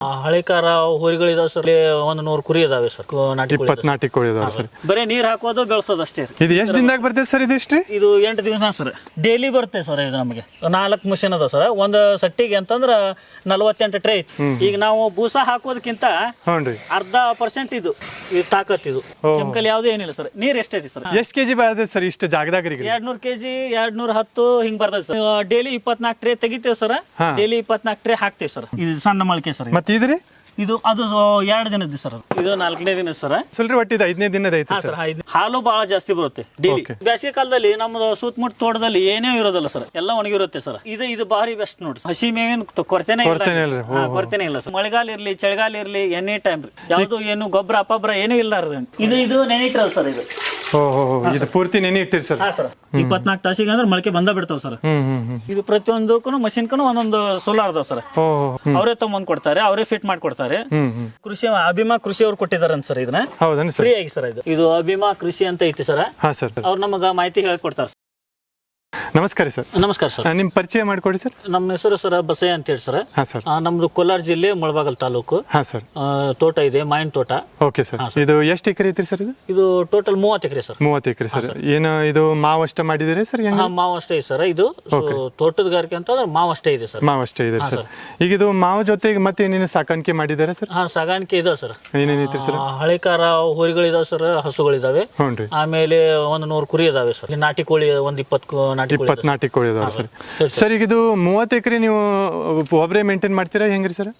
ಹಳೆಕಾರ ಹೋರಿಗಳಿದಾವೆ sir. ಒಂದು 100 ಕುರಿ ಇದಾವೆ ಸರ್. ನಾಟಿ 20 ನಾಟಿ ಕೋಳಿ ಇದಾವೆ ಸರ್. ಬರೀ ನೀರ್ ಹಾಕೋದು ಬೆಳ್ಸೋದು ಅಷ್ಟೇ. ಇದು ಎಷ್ಟು ದಿನದಾಗ ಬರ್ತದೆ ಸರ್? ಇದಿಷ್ಟ್ರಿ? ಇದು 8 ದಿವಸ ಸರ್. ಡೈಲಿ ಬರುತ್ತೆ ಸರ್. ಇದು ನಮಗೆ 4 ಮಷಿನ್ ಅದಾವ ಸರ್. ಒಂದು ಸಟ್ಟಿಗೆ ಅಂತಂದ್ರ 48 ಟ್ರೇ ಐತಿ. ಈಗ ನಾವು ಬೂಸ ಹಾಕೋದಕ್ಕಿಂತ ಅರ್ಧ % ಇದು ತಾಕತ್. ಇದು ಕೆಮಿಕಲ್ ಯಾವ್ದು ಏನಿಲ್ಲ ಸರ್. ನೀರ್ ಎಷ್ಟೇ ಸರ್? ಎಷ್ಟು ಕೆಜಿ ಬರ್ತದೆ ಸರ್ ಇಷ್ಟು ಜಾಗದಾಗ? 200 ಕೆಜಿ 210 ಹಿಂಗ್ ಬರ್ತದೆ ಸರ್. ಡೈಲಿ 24 ಟ್ರೇ ತೆಗಿತೇವೆ ಸರ್. ಡೈಲಿ 24 ಟ್ರೇ ಹಾಕ್ತೇವೆ ಸರ್. ಇದು ಸಣ್ಣ ಮೊಳಕೆ ಸರ್. ಮತ್ತೆ ಇದ್ರಿ ಇದು ಅದು 2 ದಿನದ ಸರ್. ಇದು 4ನೇ ದಿನ ಸರ್. ಸ್ವಲ್ಪ ಒಟ್ಟಿದ 5ನೇ ದಿನದ ಐತೆ ಸರ್. ಹಾಲು ಬಹಳ ಜಾಸ್ತಿ ಬರುತ್ತೆ ಡೈಲಿ. ಬೇಸಿಗೆ ಕಾಲದಲ್ಲಿ ನಮ್ದು ಸುತ್ತಮುತ್ತ ತೋಟದಲ್ಲಿ ಏನೇ ಇರೋದಲ್ಲ ಸರ್, ಎಲ್ಲ ಒಣಗಿರುತ್ತೆ ಸರ್. ಇದು ಬಾರಿ ಬೆಸ್ಟ್ ನೋಡ್ರಿ. ಹಸಿ ಮೇವಿನ ಕೊರತೆನೇ ಇಲ್ಲ ಸರ್. ಮಳೆಗಾಲ ಇರ್ಲಿ ಚಳಿಗಾಲ ಇರ್ಲಿ ಎನಿ ಟೈಮ್ ರೀ. ಯಾವ್ದು ಏನು ಗೊಬ್ಬರ ಅಪಬ್ರ ಏನೂ ಇಲ್ಲ. ಇದು ನೆನಿಟ್ರಲ್ ಸರ್. ಇದು ಪೂರ್ತಿ ನೆನೆ ಇಟ್ಟಿರಿ ಸರ್. 24 ತಾಸಿಗೆ ಅಂದ್ರೆ ಮೊಳಕೆ ಬಂದ ಬಿಡ್ತಾವ ಸರ್. ಇದು ಪ್ರತಿಯೊಂದಕ್ಕೂ ಮಷಿನ್ಗೂ ಒಂದೊಂದು ಸೋಲಾರ್ ಅದಾವ ಸರ್. ಅವರೇ ತಗೊಂಡ್ ಕೊಡ್ತಾರೆ, ಅವರೇ ಫಿಟ್ ಮಾಡ್ಕೊಡ್ತಾರೆ. ಕೃಷಿ ಅಭಿಮಾ ಕೃಷಿ ಅವ್ರು ಕೊಟ್ಟಿದಾರ ಸರ್. ಇದನ್ನ ಫ್ರೀ ಆಗಿ ಸರ್. ಇದು ಅಭಿಮಾ ಕೃಷಿ ಅಂತ ಐತಿ ಸರ್. ಅವ್ರು ನಮಗ ಮಾಹಿತಿ ಹೇಳ್ಕೊಡ್ತಾರೆ. ನಮಸ್ಕಾರ ಸರ್. ನಮಸ್ಕಾರ ಸರ್. ನಿಮ್ ಪರಿಚಯ ಮಾಡ್ಕೊಡಿ ಸರ್. ನಮ್ಮ ಹೆಸರು ಸರ್ ಬಸಯ್ಯ ಅಂತ ಹೇಳಿ ಸರ್. ನಮ್ದು ಕೋಲಾರ ಜಿಲ್ಲೆ ಮುಳಬಾಗಲ್ ತಾಲೂಕು. ತೋಟ ಇದೆ, ಮಾವಿನ ತೋಟ. Okay sir. ಇದು ಎಷ್ಟು ಎಕರೆ ಐತ್ರಿ ಸರ್? ಇದು ಟೋಟಲ್ 30 ಎಕರೆ ಸರ್. 30 ಎಕರೆ ಸರ್. ಏನು ಇದು ಮಾವು ಅಷ್ಟೇ ಮಾಡಿದಿರಿ ಸರ್? ಮಾವು ಅಷ್ಟೇ ಇದೆ ಸರ್. ಇದು ತೋಟದಗಾರಿಕೆ ಅಂತಂದ್ರೆ ಮಾವು ಅಷ್ಟೇ ಇದೆ ಸರ್. ಮಾವು ಅಷ್ಟೇ ಇದೆ ಸರ್. ಈಗ ಇದು ಮಾವು ಜೊತೆಗೆ ಮತ್ತೆ ಏನೇನು ಸಾಕಾಣಿಕೆ ಮಾಡಿದಾರೆ ಸರ್? ಸಾಗಾಣಿಕೆ ಇದೆ ಸರ್. ಏನೇನೈತ್ರಿ ಸರ್? ಹಳೆಕಾರ ಹೋರಿಗಳಿದಾವೆ ಸರ್, ಹಸುಗಳಿದಾವೆ. ಆಮೇಲೆ ಒಂದು 100 ಕುರಿ ಇದಾವೆ ಸರ್. ನಾಟಿ ಕೋಳಿ ಒಂದು 20 ನಾಟಿ ಕೋಳಿ ಇದಾವೆ ಸರ್. ಸರ್ ಈಗ ಇದು 30 ಎಕರೆ ನೀವು ಒಬ್ಬರೇ ಮೇಂಟೈನ್ ಮಾಡ್ತೀರಾ ಹೆಂಗ್ರಿ ಸರ್?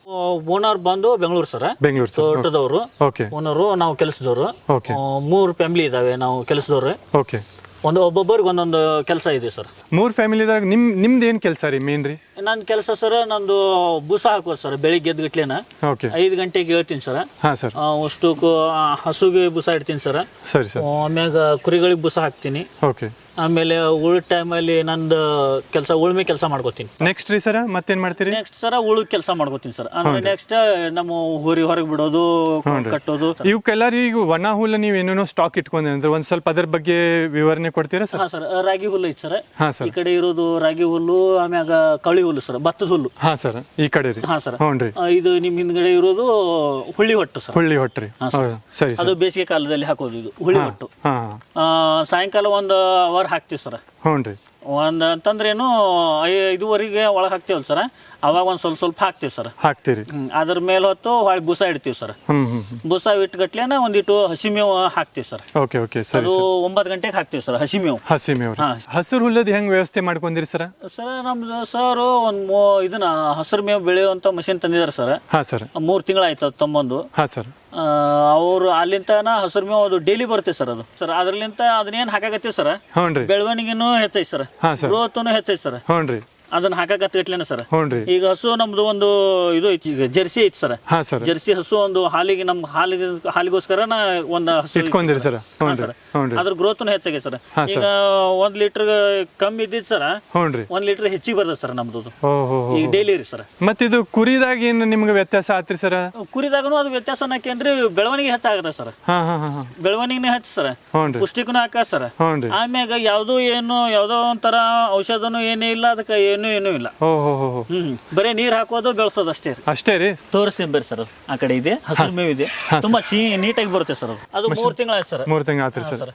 ಓನರ್ ಬಂದು ಬೆಂಗಳೂರು ಸರ್. ಬೆಂಗಳೂರು ತೋಟದವರು ಓನರು, ನಾವು ಕೆಲಸದವರು. 3 ಫ್ಯಾಮಿಲಿ ಇದಾವೆ ನಾವು ಕೆಲಸದವ್ರು. ಓಕೆ. ಒಬ್ಬೊಬ್ಬರಿಗೆ ಒಂದೊಂದು ಕೆಲಸ ಇದೆ ಸರ್. 3 ಫ್ಯಾಮಿಲಿದಾಗ ನಿಮ್ದು ಏನ್ ಕೆಲಸ ರೀ ಮೇನ್ ರೀ? ನನ್ನ ಕೆಲಸ ಸರ್, ನಂದು ಬೂಸ ಹಾಕೋದು ಸರ್. ಬೆಳಿಗ್ಗೆ ಎದ್ಗಟ್ಲೇನ 5 ಗಂಟೆಗೆ ಹೇಳ್ತೀನಿ ಸರ್. ಅಷ್ಟಕ್ಕೂ ಹಸುಗೆ ಬೂಸ ಇಡ್ತೀನಿ ಸರ್. ಆಮ್ಯಾಗ ಕುರಿಗಳಿಗೆ ಬೂಸ ಹಾಕ್ತೀನಿ. ಆಮೇಲೆ ಉಳಿದ ಟೈಮಲ್ಲಿ ನಂದು ಕೆಲಸ ಉಳುಮೆ ಕೆಲಸ ಮಾಡ್ಕೋತೀನಿ. ನೆಕ್ಸ್ಟ್ ರೀ ಸರ್ ಮತ್ತೇನ್ ಮಾಡ್ತೀರಿ? ನೆಕ್ಸ್ಟ್ ಸರ್ ಉಳು ಕೆಲಸ ಮಾಡ್ಕೋತೀನಿ ಸರ್. ಅಂದ್ರೆ ನೆಕ್ಸ್ಟ್ ನಮ್ಮ ಹೋರಿ ಹೊರಗೆ ಬಿಡೋದು, ಕಟ್ಟೋದು. ಇವಕ್ಕೆಲ್ಲ ಈಗ ಒಣ ಹುಲ್ಲು ನೀವು ಏನೇನೋ ಸ್ಟಾಕ್ ಇಟ್ಕೊಂಡ್ರೆ ಒಂದ್ ಸ್ವಲ್ಪ ಅದ್ರ ಬಗ್ಗೆ ವಿವರಣೆ ಕೊಡ್ತೀರಾ ಸರ್? ಸರ್ ರಾಗಿ ಹುಲ್ಲು ಐತಿ ಸರ್. ಈ ಕಡೆ ಇರೋದು ರಾಗಿ ಹುಲ್ಲು, ಆಮ್ಯಾಗ ಕಳಿ ಹುಲ್ಲು ಸರ್, ಭತ್ತದ ಹುಲ್ಲು. ಸರ್ ಈ ಕಡೆ ರೀ. ಸರ್ ಇದು ನಿಮ್ ಹಿಂದ್ಗಡೆ ಇರೋದು ಹುಳ್ಳಿ ಹೊಟ್ಟು ಸರ್. ಹುಳ್ಳಿ ಹೊಟ್ಟು ರೀ. ಸರಿ. ಅದು ಬೇಸಿಗೆ ಕಾಲದಲ್ಲಿ ಹಾಕೋದು ಇದು ಹುಳ್ಳಿ ಹೊಟ್ಟು. ಸಾಯಂಕಾಲ 1 ಅವರ್ ಹಾಕ್ತಿವಿ ಸರ್. ಒಂದ್ ಅಂತಂದ್ರೇನು 5:30 ಒಳಗೆ ಹಾಕ್ತಿವಲ್ಲ ಸರ್. ಅವಾಗ ಒಂದ್ ಸ್ವಲ್ಪ ಹಾಕ್ತಿವಿ ಸರ್. ಹಾಕ್ತಿರಿ. ಅದ್ರ ಮೇಲೆ ಹೊತ್ತು ಹೊಳ್ಳಿ ಬೂಸ ಇಡ್ತೀವಿ ಸರ್. ಬೂಸ ಇಟ್ಗಟ್ಲೇನ ಒಂದಿಟ್ಟು ಹಸಿ ಮೇವು ಹಾಕ್ತಿವಿ ಸರ್. ಅದು 9 ಗಂಟೆಗೆ ಹಾಕ್ತಿವಿ ಸರ್ ಹಸಿ ಮೇವು. ಹಸಿರು ಹುಲ್ಲದ ಹೆಂಗ್ ವ್ಯವಸ್ಥೆ ಮಾಡ್ಕೊಂಡಿರಿ ಸರ್? ಸರ್ ನಮ್ದು ಸರ್ ಇದನ್ನ ಹಸಿರು ಮೇವು ಬೆಳೆಯುವಂತ ಮಷಿನ್ ತಂದಿದಾರೆ ಸರ್. 3 ತಿಂಗಳಾಯ್ತು ತಮ್ಮಂದು. ಅವ್ರು ಅಲ್ಲಿಂದ ಹಸಿರು ಮೇವು ಅದು ಡೈಲಿ ಬರುತ್ತೆ ಸರ್. ಅದು ಸರ್ ಅದ್ರಲ್ಲಿಂದ ಅದನ್ನೇನ್ ಹಾಕಾಕತ್ತೀವಿ ಸರ್. ಬೆಳವಣಿಗೆನೂ ಹೆಚ್ಚೈತಿ ಸರ್, ಗ್ರೋತ್ನು ಹೆಚ್ಚೈತಿ ಸರ್. ಅದನ್ನ ಹಾಕಕತ್ಲೇನ ಸರ್. ಈಗ ಹಸು ನಮ್ದು ಒಂದು ಇದು ಐತಿ, ಜರ್ಸಿ ಐತಿ ಸರ್. ಜರ್ಸಿ ಹಸು ಒಂದು ಹಾಲಿಗೆ ನಮ್ ಹಾಲಿಗೋಸ್ಕರ ಒಂದು ಹಸು ಇಟ್ಕೊಂಡಿರಿ ಸರ್. ಅದ್ರ ಗ್ರೋತ್ ಹೆಚ್ಚಾಗಿ ಸರ್. ಈಗ 1 ಲೀಟರ್ ಕಮ್ಮಿ ಇದ್ದಿದ್ ಸರ್ 1 ಲೀಟರ್ ಹೆಚ್ಚಿಗೆ ಬರ್ತದೆ ಸರ್ ನಮ್ದು ಈಗ ಡೈಲಿ ರೀ ಸರ್. ಮತ್ತೆ ಇದು ಕುರಿದಾಗ ಏನ್ ನಿಮ್ಗೆ ವ್ಯತ್ಯಾಸ ಆತ್ರಿ ಸರ್? ಕುರಿದಾಗನು ಅದು ವ್ಯತ್ಯಾಸ ಅನ್ನಕೇನ್ರಿ ಬೆಳವಣಿಗೆ ಹೆಚ್ಚಾಗತ್ತೆ ಸರ್. ಬೆಳವಣಿಗೆನೇ ಹೆಚ್ಚು ಸರ್, ಪುಷ್ಟಿಕನು ಹಾಕ ಸರ್. ಆಮ್ಯಾಗ ಯಾವ್ದೋ ಒಂಥರ ಔಷಧನು ಏನೇ ಇಲ್ಲ, ಅದಕ್ಕೆ ಏನೂ ಇಲ್ಲ. ಬರೀ ನೀರ್ ಹಾಕೋದು ಬೆಳ್ಸೋದು ಅಷ್ಟೇ ರೀ. ತೋರಿಸ್ತೀನಿ ಬರ್ರಿ ಸರ್. ಆ ಕಡೆ ಇದೆ ಹಸಿರು ಮೇವು ಇದೆ, ತುಂಬಾ ನೀಟಾಗಿ ಬರುತ್ತೆ ಸರ್. ಅದು 3 ತಿಂಗಳ ಆಯ್ತು ಸರ್. 3 ತಿಂಗಳ ಆತ್ರಿ ಸರ್.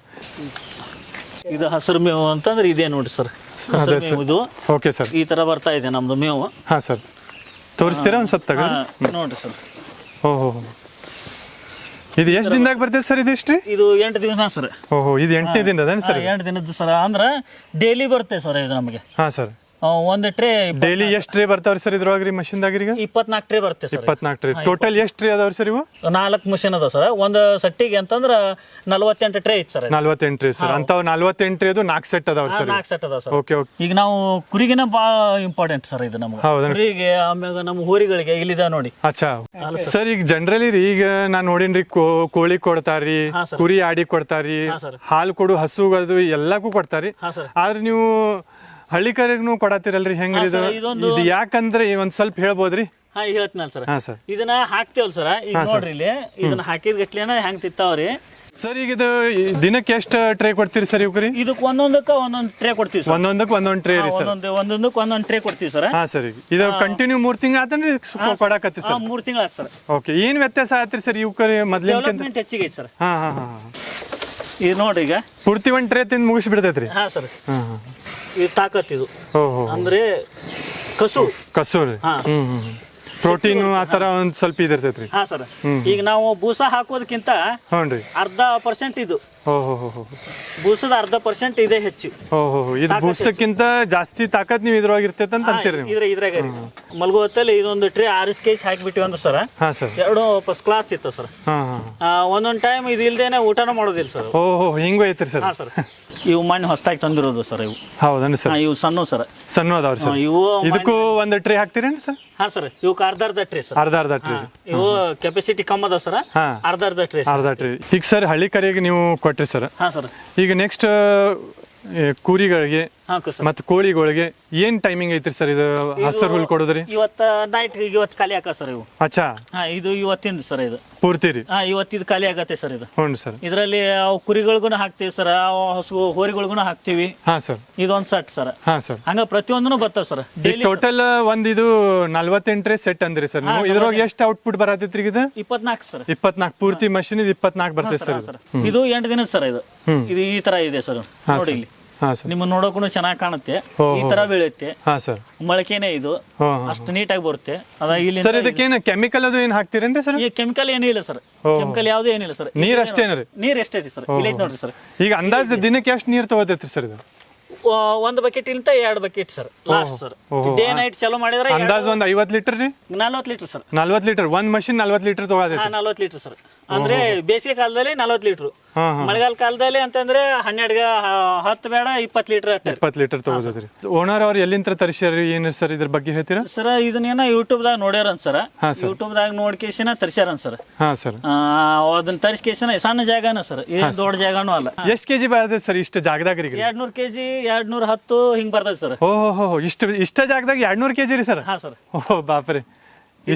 ಇದು ಹಸಿರು ಮೇವು ಅಂತಂದ್ರೆ ಇದೆ ನೋಡಿ ಸರ್. ಹಸಿರು ಮೇವು ಇದು. Okay sir. ಈ ತರ ಬರ್ತಾ ಇದೆ ನಮ್ದು ಮೇವು. ಸರ್ ತೋರಿಸ್ತೀರಾ ಒಂದ್ ಸ್ವಲ್ಪ ನೋಡ್ರಿ ಸರ್. ಇದು ಎಷ್ಟು ದಿನದಾಗ ಬರ್ತದೆ ಸರ್? ಇದಿಷ್ಟ್ರಿ? ಇದು 8 ದಿನ ಸರ್. ಇದು 8ನೇ ದಿನದ ಸರ್? 8 ದಿನದ ಸರ್. ಅಂದ್ರೆ ಡೈಲಿ ಬರುತ್ತೆ ಸರ್ ಇದು ನಮಗೆ. ಸರ್ ಒಂದು ಟ್ರೇ ಡೈಲಿ ಎಷ್ಟು ಟ್ರೇ ಬರ್ತಾವ್ರಿ ಸರ್ ಇದ್ರೊಳಗ್ರಿ ಮಷಿನ್ದಾಗ? 24 ಟ್ರೇ ಬರುತ್ತೆ ಸರ್. 24 ಟ್ರೇ. ಟೋಟಲ್ ಎಷ್ಟು ಟ್ರೇ ಅದಾವ್ರಿ ಸರ್ ಇವು? 4 ಮಷಿನ್ ಅದಾವ ಸರ್. ಒಂದು ಸೆಟ್ಟಿಗೆ ಅಂತಂದ್ರ 48 ಟ್ರೇ ಐತಿ ಸರ್. 48 tray sir. ಅಂತಾವ್ 48 ಟ್ರೇದು 4 ಸೆಟ್ ಅದಾವ ಸರ್. 4 ಸೆಟ್ ಅದಾವ ಸರ್. ಓಕೆ. ಈಗ ನಾವು ಕುರಿಗಿನ ಬಹಳ ಇಂಪಾರ್ಟೆಂಟ್ ಸರ್ ಇದು ನಮ್ಗೆ. ಕುರಿಗೆ ಆಮ್ಯಾಗ ನಮ್ಮ ಹೋರಿಗಳಿಗೆ ಇಲ್ಲಿದ ನೋಡಿ. ಸರ್ ಈಗ ಜನರಲಿ ರೀ, ಈಗ ನಾನ್ ನೋಡಿನ್ರಿ ಕೋಳಿ ಕೊಡ್ತಾರಿ, ಕುರಿ ಆಡಿ ಕೊಡ್ತಾರಿ, ಹಾಲು ಕೊಡು ಹಸುಗಳದು ಎಲ್ಲಕ್ಕೂ ಕೊಡ್ತಾರಿ. ಆದ್ರೆ ನೀವು ಹಳ್ಳಿಕರಿಗೂ ಕೊಡತ್ತಿರಲ್ರಿ, ಹೆಂಗ್ರಿ ಇದು? ಯಾಕಂದ್ರೆ ಒಂದ್ ಸ್ವಲ್ಪ ಹೇಳ್ಬೋದ್ರಿ? ಹೇಳ್ತೀನಲ್ಲ ಸರ್. ಇದನ್ನ ಹಾಕ್ತೇವಲ್ ಸರ್. ಈಗ ನೋಡ್ರಿ ಇಲ್ಲಿ ಇದನ್ನ ಹಾಕಿದ ಗಟ್ಲೆನ ಹೆಂಗ್ ತಿಂತಾವ್ರಿ. ಸರ್ ಈಗ ಇದು ದಿನಕ್ಕೆ ಎಷ್ಟು ಟ್ರೇ ಕೊಡ್ತೀರಿ ಸರ್ ಇವ್ರಿ? ಇದಕ್ಕೆ ಒಂದೊಂದಕ್ಕೆ ಒಂದೊಂದು ಟ್ರೇ ಕೊಡ್ತೀವಿ ಸರ್. ಒಂದೊಂದಕ್ಕೆ ಒಂದೊಂದು ಟ್ರೇ ರೀ ಸರ್? ಒಂದೊಂದಕ್ಕೆ ಒಂದೊಂದು ಟ್ರೇ ಕೊಡ್ತೀವಿ ಸರ್. ಹಾ ಸರ್. ಇದು ಕಂಟಿನ್ಯೂ 3 ತಿಂಗಳು ಆತನ್ರಿ ಕೊಡಕತ್ತಿ ಸರ್? 3 ತಿಂಗಳ ಸರ್. ಓಕೆ, ಏನ್ ವ್ಯತ್ಯಾಸ ಆತ್ರಿ ಸರ್ ಇವ್ರಿ ಮೊದ್ಲಿನ? ಡೆವಲಪ್ಮೆಂಟ್ ಹೆಚ್ಚಿಗೆ ಐತಿ ಸರ್. ಹಾ ಹಾ ಹಾ. ಇದು ನೋಡ್ರಿ ಈಗ ಪೂರ್ತಿ ಒಂದ್ ಟ್ರೇ ತಿಂದು ಮುಗಿಸಿ ಬಿಡ್ತೈತ್ರಿ? ಹಾ ಸರ್. ಹಾ ಹಾ. ಇದು ತಾಕತ್ ಇದು ಅಂದ್ರೆ ಕಸು ರೀ. ಪ್ರೋಟೀನ್ ಆತರ ಒಂದ್ ಸ್ವಲ್ಪ ಇದಿರ್ತೈತ್ರಿ. ಹಾ ಸರ್. ಈಗ ನಾವು ಬೂಸ ಹಾಕೋದಕ್ಕಿಂತ ಹ್ಞೂ 0.5% ಇದು ಬೂಸದ 0.5% ಇದೆ ಹೆಚ್ಚು. ಇದು ಬೂಸಕ್ಕಿಂತ ಜಾಸ್ತಿ ತಾಕತ್ ನೀವು ಇದ್ರೊಳಗೆ ಇರ್ತೈತೆ ಅಂತ ಅಂತೀರಿ? ಇದ್ರಾಗ ಮಲ್ಗೋ ಹೊತ್ತಲ್ಲಿ ಇದೊಂದು ಟ್ರೇ 6 kg ಹಾಕಿಬಿಟ್ಟಿವಿ ಅಂದ್ರೆ ಸರ್, ಎರಡು ಫಸ್ಟ್ ಕ್ಲಾಸ್ ಇತ್ತು ಸರ್. ಒಂದೊಂದ್ ಟೈಮ್ ಇದು ಇಲ್ದೇನೆ ಊಟನ ಮಾಡೋದಿಲ್ಲ ಸರ್. ಹಿಂಗೂ ಐತ್ರಿ ಸರ್? ಹಾ ಸರ್. ಇವು ಮಣ್ಣು ಹೊಸದಾಗಿ ತಂದಿರೋದು ಸರ್ ಇವು. ಹೌದನ್ರಿ ಸರ್? ಇವು ಸಣ್ಣ ಸರ್. ಸಣ್ಣ ಅದಾವ್ರಿ ಸರ್? ಇವು ಇದಕ್ಕೂ ಒಂದು ಟ್ರೇ ಹಾಕ್ತೀರೇನು ಸರ್? ಹಾ ಸರ್. ಇವಕ್ಕೆ ಅರ್ಧ ಟ್ರೇ ಸರ್. ಅರ್ಧ ಟ್ರೇ. ಇವು ಕೆಪಾಸಿಟಿ ಕಮ್ಮಿ ಅದಾವ ಸರ್. ಅರ್ಧ ಟ್ರೇ. ಈಗ ಸರ್ ಹಳ್ಳಿ ಕರೆಗೆ ನೀವು ಕೊಟ್ರಿ ಸರ್. ಹಾ ಸರ್. ಈಗ ನೆಕ್ಸ್ಟ್ ಕುರಿಗಳಿಗೆ ಮತ್ತೆ ಕೋಳಿಗಳಿಗೆ ಏನ್ ಟೈಮಿಂಗ್ ಐತ್ರಿ ಸರ್ ಇದು ಹಸರು ಹುಲ್ ಕೊಡೋದ್ರಿ? ಇವತ್ತು ಖಾಲಿ ಹಾಕ ಸರ್ ಇವು. ಅಚ್ಚಾ. ಇದು ಇವತ್ತಿಂದ ಸರ್ ಇದು ಪೂರ್ತಿ ರೀ? ಇವತ್ತಿದ್ ಖಾಲಿ ಆಗತ್ತೆ ಸರ್ ಇದು. ಹ್ಞೂ ಸರ್. ಇದರಲ್ಲಿ ಅವು ಕುರಿಗಳಿಗೂ ಹಾಕ್ತಿವಿ ಸರ್, ಹಸು ಹೋರಿಗಳಿಗೂ ಹಾಕ್ತಿವಿ. ಹಾ ಸರ್. ಇದೊಂದ್ ಸೆಟ್ ಸರ್. ಹಾ ಸರ್. ಹಂಗ ಪ್ರತಿಯೊಂದನು ಬರ್ತಾವ ಸರ್. ಟೋಟಲ್ ಒಂದ್ ಇದು 48 ಸೆಟ್ ಅಂದ್ರಿ ಸರ್ ನೀವು? ಇದ್ರೊಳಗೆ ಎಷ್ಟು ಔಟ್ಪುಟ್ ಬರತೈತ್ರಿ ಇದು? 24 ಸರ್. 24 ಪೂರ್ತಿ ಮಷಿನ್ 24 ಬರ್ತೈತೆ ಸರ್. ಇದು 8 ದಿನದ ಸರ್. ಇದು ಈ ತರ ಇದೆ ಸರ್ ನೋಡಿ ಇಲ್ಲಿ. ನಿಮ್ಮ ನೋಡೋಕು ಚೆನ್ನಾಗಿ ಕಾಣುತ್ತೆ, ಈ ತರ ಬೆಳೆಯುತ್ತೆ. ಮೊಳಕೆನೆ ಇದು ಅಷ್ಟು ನೀಟಾಗಿ ಬರುತ್ತೆ. ಸರ್ ಇದಕ್ಕೇನು ಕೆಮಿಕಲ್ ಅದು ಏನ್ ಹಾಕ್ತಿರೇನ್ರಿ ಸರ್? ಈ ಕೆಮಿಕಲ್ ಏನೂ ಇಲ್ಲ ಸರ್. ಕೆಮಿಕಲ್ ಯಾವ್ದು ಏನಿಲ್ಲ ಸರ್. ನೀರ್ ಅಷ್ಟೇನ್ರಿ? ನೀರ್ ಎಷ್ಟೇ ಸರ್. ಇಲ್ಲ ನೋಡ್ರಿ ಸರ್. ಈಗ ಅಂದಾಜು ದಿನಕ್ಕೆ ಎಷ್ಟು ನೀರ್ ತಗೋತೈತ್ರಿ ಸರ್ ಇದು? 1 ಬಕೆಟ್ ಇಂತ 2 bucket sir last sir. Day night ಚಾಲೂ ಮಾಡಿದ್ರೆ ಅಂದಾಜು ಒಂದು 50 ಲೀಟರ್ ರೀ? 40 ಲೀಟರ್ ಸರ್. 40 ಲೀಟರ್ ಒಂದ್ ಮಷಿನ್ 40 ಲೀಟರ್ ತಗೋತೈತಿ? 40 litre sir. ಅಂದ್ರೆ ಬೇಸಿಗೆ ಕಾಲದಲ್ಲಿ 40 ಲೀಟರ್, ಮಳೆಗಾಲ ಕಾಲದಲ್ಲಿ ಅಂತಂದ್ರೆ 10 ಬೇಡ 20 ಲೀಟರ್ ಅಷ್ಟೇ. 20 ಲೀಟರ್ ತಗೋತೈತ್ರಿ. ಓನರ್ ಅವ್ರು ಎಲ್ಲಿಂದ ತರಿಸ್ಯಾರ ಏನ್ ಸರ್ ಇದ್ರ ಬಗ್ಗೆ ಹೇಳ್ತೀರಾ ಸರ್? ಇದನ್ನೇನ ಯೂಟ್ಯೂಬ್ ದಾಗ ನೋಡ್ಯಾರನ್ ಸರ್. ಯೂಟ್ಯೂಬ್ ದಾಗ ನೋಡ್ಕೇಸಿನ ತರಿಸ್ಯಾರನ್ ಸರ್. ಹಾ ಸರ್. ಅದನ್ನ ತರಿಸ್ಕೇಸಿನ ಸಣ್ಣ ಜಾಗನ ಸರ್, ಏನ್ ದೊಡ್ಡ ಜಾಗನೂ ಅಲ್ಲ. ಎಷ್ಟ್ ಕೆಜಿ ಬರ್ತೈತೆ ಸರ್ ಇಷ್ಟ ಜಾಗದಾಗ? 200 kg 210 ಹಿಂಗ್ ಬರ್ತೈತೆ ಸರ್. ಓಹೋ, ಇಷ್ಟ ಜಾಗದಾಗ 200 kg ರೀ ಸರ್? ಹಾ ಸರ್. ಓಹೋ ಬಾಪ್ರೆ.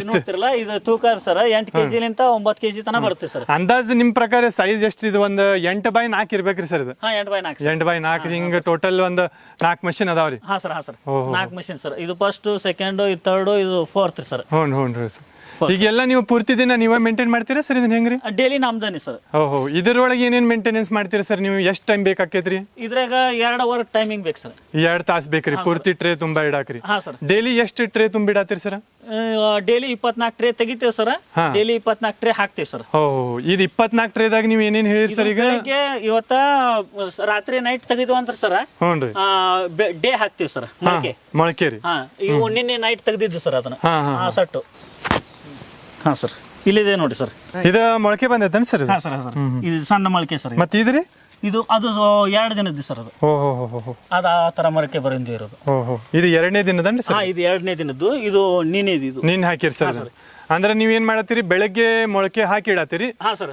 ನೋಡ್ತಿರಲ್ಲ ಇದು ತೂಕ ಸರ್ 8 kg ಲಿಂತ 9 kg ತನ ಬರುತ್ತೆ ಸರ್. ಅಂದಾಜು ನಿಮ್ ಪ್ರಕಾರ ಸೈಜ್ ಎಷ್ಟು ಇದು? ಒಂದು 8x4 ಇರ್ಬೇಕ್ರಿ ಸರ್ ಇದು? 8x4 ಹಿಂಗ ಟೋಟಲ್ ಒಂದು 4 ಮಷಿನ್ ಅದಾವ್ರಿ? ಹಾ ಸರ್. 4 machine sir. ಇದು ಫಸ್ಟ್, ಸೆಕೆಂಡ್, ಇದು ಥರ್ಡ್, ಇದು ಫೋರ್ತ್ ಸರ್. ಹ್ಞೂ ಸರ್. ಈಗೆಲ್ಲ ನೀವು ಪೂರ್ತಿ ದಿನ ನೀವೇ ಮೇಂಟೈನ್ ಮಾಡ್ತೀರಾ ಸರ್ ಇದನ್ನ ಹೆಂಗ್ರಿ? ಡೈಲಿ ನಮ್ದಾನಿ ಸರ್. ಓಹೋ, ಇದ್ರೊಳಗೆ ಏನೇನ್ ಮೇಂಟೆನೆನ್ಸ್ ಮಾಡ್ತೀರಾ ಸರ್ ನೀವು? ಎಷ್ಟು ಟೈಮ್ ಬೇಕಾಕೈತ್ರಿ? ಇದ್ರಾಗ 2 ಅವರ್ ಟೈಮಿಂಗ್ ಬೇಕು ಸರ್. 2 ತಾಸು ಬೇಕ್ರಿ ಪೂರ್ತಿ ಟ್ರೇ ತುಂಬಾ ಇಡಾಕ್ರಿ? ಹಾ ಸರ್. ಡೈಲಿ ಎಷ್ಟು ಟ್ರೇ ತುಂಬಿಡಾತೀರಿ ಸರ್? ಡೈಲಿ 24 ಟ್ರೇ ತೆಗಿತೇವೆ ಸರ್. ಡೈಲಿ 24 ಟ್ರೇ ಹಾಕ್ತೇವೆ ಸರ್. ಓಹೋ, ಇದು 24 ಟ್ರೇದಾಗ ನೀವು ಏನೇನ್ ಹೇಳಿರಿ ಸರ್? ಈಗ ಇವತ್ತ ರಾತ್ರಿ ನೈಟ್ ತೆಗಿದ್ವು ಅಂತ ಸರ್. ಹ್ಞೂ. ಡೇ ಹಾಕ್ತಿವಿ ಸರ್. ಮೊಳಕೆ ರೀ? ಇವು ನಿನ್ನೆ ನೈಟ್ ತೆಗ್ದಿದ್ದು ಸರ್ ಅದನ್ನ ಸಟ್ಟು. ಹಾ ಸರ್, ಇಲ್ಲಿದೆ ನೋಡಿ ಸರ್. ಇದು ಮೊಳಕೆ ಬಂದೈತೇನ್ ಸರ್? ಹಾ ಸರ್. ಇದು ಸಣ್ಣ ಮೊಳಕೆ ಸರ್. ಮತ್ತೆ ಇದ್ರಿ? ಅದು 2 ದಿನದ್ದು ಸರ್. ಅದು ಅದ ಆ ತರ ಮೊಳಕೆ ಬರಿಂದ ಇರೋದು. ಇದು 2ನೇ ದಿನದನ್ರಿ ಸರ್? ಇದು 2ನೇ ದಿನದ್ದು. ಇದು ನೀನ್ ಹಾಕಿರಿ ಸರ್? ಅಂದ್ರೆ ನೀವ್ ಏನ್ ಮಾಡತ್ತೀರಿ? ಬೆಳಗ್ಗೆ ಮೊಳಕೆ ಹಾಕಿ ಇಡತ್ತೀರಿ,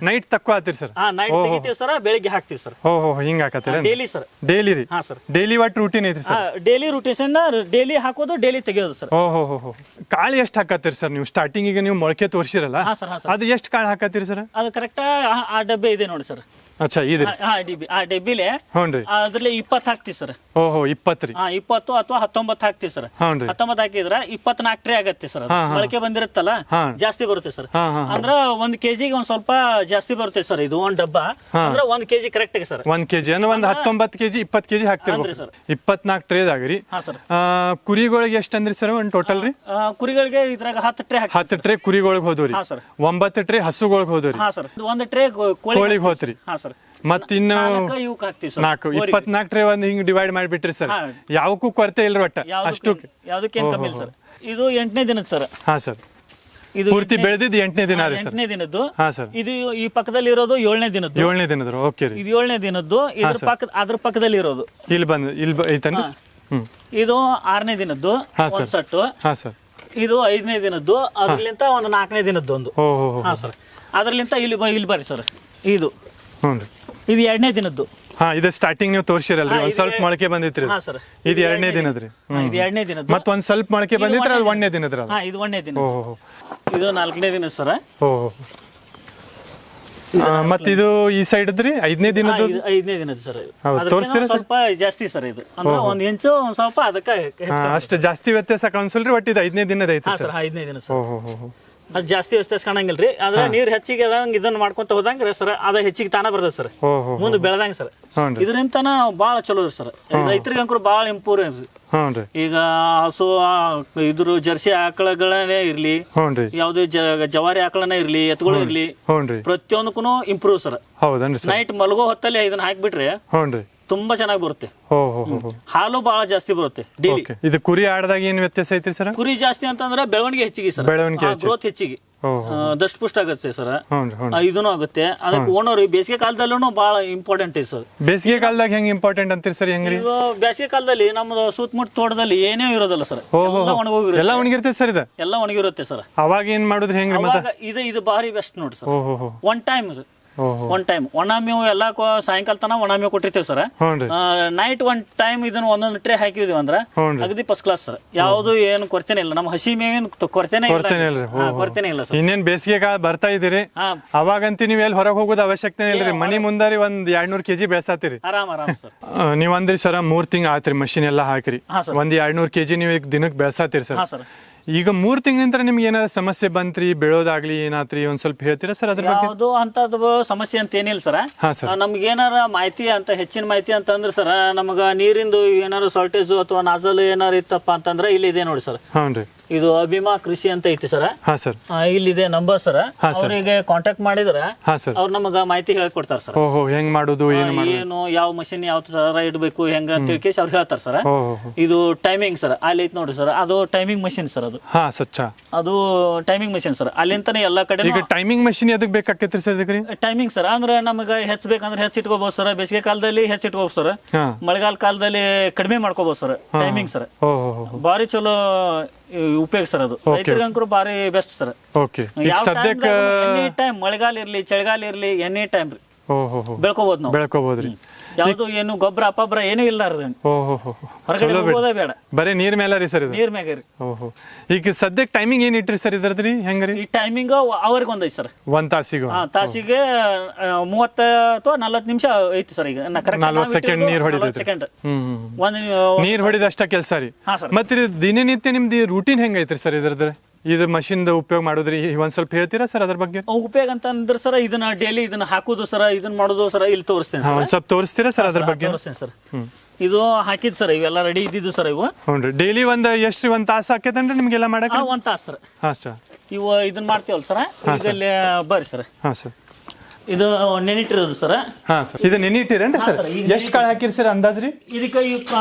ನೈಟ್ ತಕ್ಕೋ ಹಾಕ್ತಿರಿ ಸರ್? ನೈಟ್ ತೆಗಿತೀವಿ ಸರ್, ಬೆಳಿಗ್ಗೆ ಹಾಕ್ತಿವಿ ಸರ್. ಓಹೋ, ಹಿಂಗ ಹಾಕತ್ತೀರಿ? Daily sir. ಡೈಲಿ ರೀ? ಹಾ ಸರ್. ಡೈಲಿ ಒಟ್ಟು ರೂಟೀನ್ ಐತ್ರಿ ಸರ್? ಡೈಲಿ ರೂಟೇಷನ್, ಡೈಲಿ ಹಾಕೋದು, ಡೈಲಿ ತೆಗಿಯೋದು ಸರ್. ಓಹೋ, ಕಾಳು ಎಷ್ಟು ಹಾಕತ್ತೀರಿ ಸರ್ ನೀವು? ಸ್ಟಾರ್ಟಿಂಗ್ ಈಗ ನೀವು ಮೊಳಕೆ ತೋರಿಸಿರಲ್ಲ, ಅದು ಎಷ್ಟು ಕಾಳು ಹಾಕತ್ತೀರಿ ಸರ್? ಅದು ಕರೆಕ್ಟ್ ಆ ಡಬ್ಬೆ ಇದೆ ನೋಡಿ ಸರ್. ಅಚ್ಚಾ, ಇದೆ ಆ ಡಬ್ಬಿಲೆ ಅದ್ರಲ್ಲಿ 20 ಹಾಕ್ತಿವಿ ಸರ್. ಓಹೋ, 20 ರೀ? 20 ಅಥವಾ 19 ಹಾಕ್ತಿವಿ ಸರ್. 19 ಹಾಕಿದ್ರ 24 ಟ್ರೇ ಆಗತ್ತೆ ಸರ್. ಮೊಳಕೆ ಬಂದಿರುತ್ತಲ್ಲ, ಜಾಸ್ತಿ ಬರುತ್ತೆ ಸರ್. ಅಂದ್ರ 1 kg ಒಂದ್ ಸ್ವಲ್ಪ ಜಾಸ್ತಿ ಬರುತ್ತೆ ಸರ್. ಇದು 1 ಡಬ್ಬ ಅಂದ್ರ 1 kg ಕರೆಕ್ಟ್ ಸರ್. 1 kg ಅಂದ್ರೆ ಒಂದ್ 19 kg 20 kg ಹಾಕ್ತಿರ್ಬೋದು ಸರ್. 24 ಟ್ರೇದಾಗ್ರಿ? ಕುರಿಗಳಿಗೆ ಎಷ್ಟು ಅಂದ್ರಿ ಸರ್ ಒಂದ್ ಟೋಟಲ್ ರೀ? ಕುರಿಗಳಿಗೆ ಇದ್ರಾಗ 10 ಟ್ರೇ 10 ಟ್ರೇ ಕುರಿಗಳಿಗೆ ಹೋದ್ರಿ? 9 ಟ್ರೇ ಹಸುಗಳಿಗೆ ಹೋದ್ರಿ? 1 ಟ್ರೇ ಕೋಳಿಗೆ ಹೋತ್ರಿ? ಮತ್ತಿನ್ನು 4 24 ಟ್ರೇ ಒಂದ್ ಹಿಂಗ್ ಡಿವೈಡ್ ಮಾಡಿಬಿಟ್ರಿ ಸರ್. ಯಾವಕ್ಕೂ ಕೊರತೆ ಇಲ್ರಿ ಒಟ್ಟ? ಅಷ್ಟು ಯಾವ್ದಕ್ಕೇನ್ ಕಮ್ಮಿ ಇಲ್ಲ ಸರ್. ಇದು 8ನೇ ದಿನದ ಸರ್. ಹಾ ಸರ್. ಇದು ಪೂರ್ತಿ ಬೆಳೆದಿದ್ದು 8ನೇ ದಿನ ರೀ ಸರ್? 8ನೇ ದಿನದ್ದು. ಹಾ ಸರ್. ಇದು ಈ ಪಕ್ಕದಲ್ಲಿ ಇರೋದು 7ನೇ ದಿನದ್ದು. 7ನೇ ದಿನದ್ದು, ಓಕೆ ರೀ. ಇದು 7ನೇ ದಿನದ್ದು. ಅದ್ರ ಪಕ್ಕದಲ್ಲಿ ಇರೋದು ಇಲ್ಲಿ ಐತನ್ರಿ? ಇದು 6ನೇ ದಿನದ್ದು ಒಂದ್ ಸಟ್ಟು. ಹಾ ಸರ್. ಇದು 5ನೇ ದಿನದ್ದು. ಅದ್ರಲಿಂತ ಒಂದು 4ನೇ ದಿನದ್ದು ಒಂದು. ಹಾ ಸರ್. ಅದ್ರಲಿಂತ ಇಲ್ಲಿ ಬರ್ರಿ ಸರ್. ಇದು ಇದು 2ನೇ ದಿನದ್ದು. ಹಾ, ಇದು ಸ್ಟಾರ್ಟಿಂಗ್ ನೀವು ತೋರಿಸಿರಲ್ರಿ, ಒಂದ್ ಸ್ವಲ್ಪ ಮೊಳಕೆ ಬಂದಿತ್ರಿ? ಇದು 2ನೇ ದಿನದ್ರಿ? ಇದು 2ನೇ ದಿನದ್ದು. ಮತ್ತ ಒಂದ್ ಸ್ವಲ್ಪ ಮೊಳಕೆ ಬಂದಿತ್ರ? ಅದು 1ನೇ ದಿನದ್ರ? ಇದು 1ನೇ ದಿನ. ಇದು 4ನೇ ದಿನ ಸರ್. ಮತ್ ಇದು ಈ ಸೈಡ್ ಇದ್ರಿ 5ನೇ ದಿನದ 5ನೇ ದಿನದ ಸರ್. ತೋರಿಸ್ತೀರಾ ಸ್ವಲ್ಪ ಜಾಸ್ತಿ ಸರ್ ಇದು, ಅಂದ್ರೆ ಒಂದ್ ಇಂಚು ಒಂದ್ ಸ್ವಲ್ಪ ಅದಕ್ಕೆ ಅಷ್ಟು ಜಾಸ್ತಿ ವ್ಯತ್ಯಾಸ ಕಾಣಿಸಲ್ರಿ. ಒಟ್ಟು ಇದು 5ನೇ ದಿನದ ಐತಿ ಸರ್. 5ನೇ ದಿನ ಸರ್. ಅದು ಜಾಸ್ತಿ ವ್ಯತ್ಯಾಸ ಕಾಣಂಗಿಲ್ರಿ. ಆದ್ರೆ ನೀರ್ ಹೆಚ್ಚಿಗೆ ಅದಂಗ ಇದನ್ನ ಮಾಡ್ಕೊಂತ ಹೋದಂಗ್ರಿ ಸರ್, ಅದ ಹೆಚ್ಚಿಗೆ ತಾನ ಬರ್ತದೆ ಸರ್, ಮುಂದೆ ಬೆಳೆದಂಗ ಸರ್. ಇದರಿಂದ ಬಾಳ ಚಲೋ ಸರ್, ರೈತರಿಗೆ ಅಂಕರು ಬಾಳ ಇಂಪ್ರೂವ್ ರೀ. ಈಗ ಹಸು ಇದ್ರ ಜರ್ಸಿ ಆಕಳಗಳೇ ಇರ್ಲಿ, ಯಾವ್ದು ಜವಾರಿ ಆಕಳನೇ ಇರ್ಲಿ, ಎತ್ತುಗಳು ಇರ್ಲಿ, ಪ್ರತಿಯೊಂದಕ್ಕೂ ಇಂಪ್ರೂವ್ ಸರ್. ನೈಟ್ ಮಲಗೋ ಹೊತ್ತಲ್ಲಿ ಇದನ್ನ ಹಾಕ್ಬಿಟ್ರೆ ತುಂಬಾ ಚೆನ್ನಾಗಿ ಬರುತ್ತೆ. ಹಾಲು ಬಹಳ ಜಾಸ್ತಿ ಬರುತ್ತೆ ಡೈಲಿ. ಇದು ಕುರಿ ಆಡದಾಗ ಏನ್ ವ್ಯತ್ಯಾಸ ಐತ್ರಿ ಸರ್? ಕುರಿ ಜಾಸ್ತಿ ಅಂತಂದ್ರೆ ಬೆಳವಣಿಗೆ ಹೆಚ್ಚಿಗೆ ಸರ್, ಗ್ರೋತ್ ಹೆಚ್ಚಿಗೆ, ದಷ್ಟ ಪುಷ್ಟ ಆಗುತ್ತೆ ಸರ್. ಇದನ್ನು ಆಗುತ್ತೆ. ಅದಕ್ಕೆ ಓನರ್ ಬೇಸಿಗೆ ಕಾಲದಲ್ಲೂ ಬಹಳ ಇಂಪಾರ್ಟೆಂಟ್ ಐತೆ ಸರ್. ಬೇಸಿಗೆ ಕಾಲದಾಗ ಹೆಂಗ್ ಇಂಪಾರ್ಟೆಂಟ್ ಅಂತೀರಿ ಸರ್? ಹೆಂಗ್ರಿ? ಬೇಸಿಗೆ ಕಾಲದಲ್ಲಿ ನಮ್ದು ಸುತ್ತಮುತ್ತ ತೋಟದಲ್ಲಿ ಏನೇ ಇರೋದಲ್ಲ ಸರ್, ಎಲ್ಲ ಒಣಗಿರುತ್ತೆ ಸರ್. ಇದು ಎಲ್ಲ ಒಣಗಿರುತ್ತೆ ಸರ್. ಅವಾಗ ಏನ್ ಮಾಡುದ್ರಿ ಹೆಂಗ್ರಿ? ಇದು ಭಾರಿ ಬೆಸ್ಟ್ ನೋಡಿ ಸರ್. ಒನ್ ಟೈಮ್ ಒಣ ಮೇವು ಎಲ್ಲ ಸಾಯಂಕಾಲ ತನ ಒಣ ಮೇವು ಕೊಟ್ಟಿರ್ತೇವೆ ಸರ್. ನೈಟ್ ಒನ್ ಟೈಮ್ ಇದನ್ನ ಒಂದೊಂದು ಟ್ರೇ ಹಾಕಿದ್ವಿ ಅಂದ್ರೆ ಅಗದಿ ಫಸ್ಟ್ ಕ್ಲಾಸ್ ಸರ್. ಯಾವ್ದು ಏನು ಕೊರತೆನೇ ಇಲ್ಲ, ನಮ್ಮ ಹಸಿ ಮೇವಿನ ಕೊರತೆನೇ ಇಲ್ಲ ಸರ್. ಇನ್ನೇನ್ ಬೇಸಿಗೆ ಕಾಲ ಬರ್ತಾ ಇದೀರಿ, ಅವಾಗಂತ ನೀವ್ ಎಲ್ಲಿ ಹೊರಗೆ ಹೋಗೋದು ಅವಶ್ಯಕತೆ ಇಲ್ರಿ. ಮನಿ ಮುಂದಾರಿ ಒಂದ್ 200 kg ಬೇಸಾತಿರಿ ಆರಾಮ್ ಸರ್. ನೀವ್ ಅಂದ್ರಿ ಸರ್ 3 ತಿಂಗ್ ಆತ್ರಿ ಮಷಿನ್ ಎಲ್ಲಾ ಹಾಕ್ರಿ, ಒಂದ್ 200 kg ನೀವ್ ದಿನಕ್ಕೆ ಬೇಸಾತಿರಿ ಸರ್. ಈಗ 3 ತಿಂಗಳಿಂದ ನಿಮ್ಗೆ ಏನಾರ ಸಮಸ್ಯೆ ಬಂತ್ರಿ, ಬೆಳೋದಾಗ್ಲಿ ಏನಾತ್ರಿ, ಒಂದ್ ಸ್ವಲ್ಪ ಹೇಳ್ತೀರಾ ಸರ್ ಅದ್ರ ಬಗ್ಗೆ? ಯಾವ್ದು ಅಂತದ್ದು ಸಮಸ್ಯೆ ಅಂತ ಏನಿಲ್ಲ ಸರ್. ನಮ್ಗೆ ಏನಾರ ಮಾಹಿತಿ ಅಂತ ಹೆಚ್ಚಿನ ಮಾಹಿತಿ ಅಂತಂದ್ರೆ ಸರ್, ನಮಗ ನೀರಿಂದು ಏನಾರು ಶಾರ್ಟೇಜ್ ಅಥವಾ ನಾಜಲ್ ಏನಾರು ಇತ್ತಪ್ಪ ಅಂತಂದ್ರೆ ಇಲ್ಲಿ ಇದೆ ನೋಡಿ ಸರ್. ಇದು ಅಭಿಮಾ ಕೃಷಿ ಅಂತ ಐತಿ ಸರ್. ಇಲ್ಲಿದೆ ನಂಬರ್ ಸರ್. ಅವರಿಗೆ ಕಾಂಟ್ಯಾಕ್ಟ್ ಮಾಡಿದ್ರೆ ಅವ್ರು ನಮಗ ಮಾಹಿತಿ ಹೇಳ್ಕೊಡ್ತಾರ ಸರ್. ಹೆಂಗ್ ಮಾಡುದು, ಏನು ಯಾವ ಮಷಿನ್ ಯಾವ ತರ ಇಡಬೇಕು ಹೆಂಗ ಅಂತ ತಿಳ್ಕೇಸಿ ಅವ್ರು ಹೇಳ್ತಾರ ಸರ್. ಇದು ಟೈಮಿಂಗ್ ಸರ್, ಅಲ್ಲಿ ಐತಿ ನೋಡ್ರಿ ಸರ್, ಅದು ಟೈಮಿಂಗ್ ಮಷಿನ್ ಸರ್. ಅದು ಟೈಮಿಂಗ್ ಮಷಿನ್ ಸರ್. ಅಲ್ಲಿಂತಾನೆ ಎಲ್ಲಾ ಕಡೆ. ಈಗ ಟೈಮಿಂಗ್ ಮಷಿನ್ ಎದಕ್ ಬೇಕಾಕೈತ್ರಿ ಸರ್? ಟೈಮಿಂಗ್ ಸರ್ ಅಂದ್ರೆ ನಮಗ ಹೆಚ್ಚಬೇಕಂದ್ರೆ ಹೆಚ್ಚು ಇಟ್ಕೋಬಹುದು ಸರ್. ಬೇಸಿಗೆ ಕಾಲದಲ್ಲಿ ಹೆಚ್ಚು ಇಟ್ಕೋಬಹುದು ಸರ್, ಮಳೆಗಾಲ ಕಾಲದಲ್ಲಿ ಕಡಿಮೆ ಮಾಡ್ಕೋಬಹುದು ಸರ್. ಟೈಮಿಂಗ್ ಸರ್ ಬಾರಿ ಚಲೋ ಉಪಯೋಗ ಸರ್. ಅದು ರೈತರಿಗಂಕರು ಬಾರಿ ಬೆಸ್ಟ್ ಸರ್. ಎನಿ ಟೈಮ್ ಮಳೆಗಾಲ ಇರ್ಲಿ ಚಳಿಗಾಲ ಇರ್ಲಿ ಎನಿ ಟೈಮ್ ರೀ ಬೆಳ್ಕೋಬಹುದು ನಾವು. ಬೆಳ್ಕೋಬಹುದ್ರಿ. ಯಾವ್ದು ಏನು ಗೊಬ್ಬರ ಅಪಬ್ರ ಏನೂ ಇಲ್ಲ ಹೊರಗಡೆ ಹೋಗೋದೇ ಬೇಡ, ಬರೀ ನೀರ್ ಮೇಲೆ ರೀ ಸರ್. ನೀರ್ ಮ್ಯಾಗ ರೀ. ಈಗ ಸದ್ಯಕ್ಕೆ ಟೈಮಿಂಗ್ ಏನ್ ಇಟ್ರಿ ಸರ್ ಇದ್ರದ್ರಿ? ಹೆಂಗ್ರಿ ಈ ಟೈಮಿಂಗ್ ಅವ್ರಿಗೆ ಒಂದೈತಿ ಸರ್. ಒಂದ್ ತಾಸಿಗೆ 30 ಅಥವಾ 40 ನಿಮಿಷ ಐತಿ ಸರ್. ಈಗ 40 ಸೆಕೆಂಡ್ ನೀರ್ ಹೊಡಿತೈತಿ. ನೀರ್ ಹೊಡಿದಷ್ಟ ಕೆಲ್ಸ ರೀ. ಮತ್ತೆ ದಿನನಿತ್ಯ ನಿಮ್ದು ರೂಟೀನ್ ಹೆಂಗ್ ಐತ್ರಿ ಸರ್ ಇದ್ರದ್ದು? ಇದು ಮಷಿನ್ ಉಪಯೋಗ ಮಾಡೋದ್ರಿ ಒಂದ್ ಸ್ವಲ್ಪ ಹೇಳ್ತೀರಾ ಸರ್ ಅದ್ರ ಬಗ್ಗೆ? ಉಪಯೋಗ ಅಂತ ಅಂದ್ರೆ ಸರ್, ಇದನ್ನ ಡೈಲಿ ಇದನ್ನ ಹಾಕುದು ಸರ್, ಇದನ್ನ ಮಾಡೋದು ಸರ್. ಇಲ್ಲಿ ತೋರಿಸ್ತೇನೆ ಒಂದ್ ಸ್ವಲ್ಪ ತೋರಿಸ್ತೀರಾ ಸರ್ ಅದ್ರ ಬಗ್ಗೆ? ಸರ್ ಇದು ಹಾಕಿದ್ ಸರ್, ಇವೆಲ್ಲ ರೆಡಿ ಇದ್ದಿದ್ದು ಸರ್. ಇವು ಹ್ಞೂ ಡೈಲಿ ಒಂದ್ ಎಷ್ಟ್ರಿ ಒಂದ್ ತಾಸು ಹಾಕೇತನ್ರಿ ನಿಮ್ಗೆಲ್ಲ ಮಾಡಕ್? 1 ತಾಸು ಸರ್. ಇವು ಇದನ್ನ ಮಾಡ್ತೀವಲ್ಲ ಸರ್, ಇಲ್ಲಿ ಬರ್ರಿ ಸರ್. ಇದು ನೆನಿಟ್ಟಿರೋದು ಸರ್. ಇದು ನೆನಿಟ್ಟಿರೇನ್ರಿ ಸರ್? ಎಷ್ಟು ಕಾಳು ಹಾಕಿರಿ ಸರ್ ಅಂದಾಜ್ರಿ? ಇದಕ್ಕೆ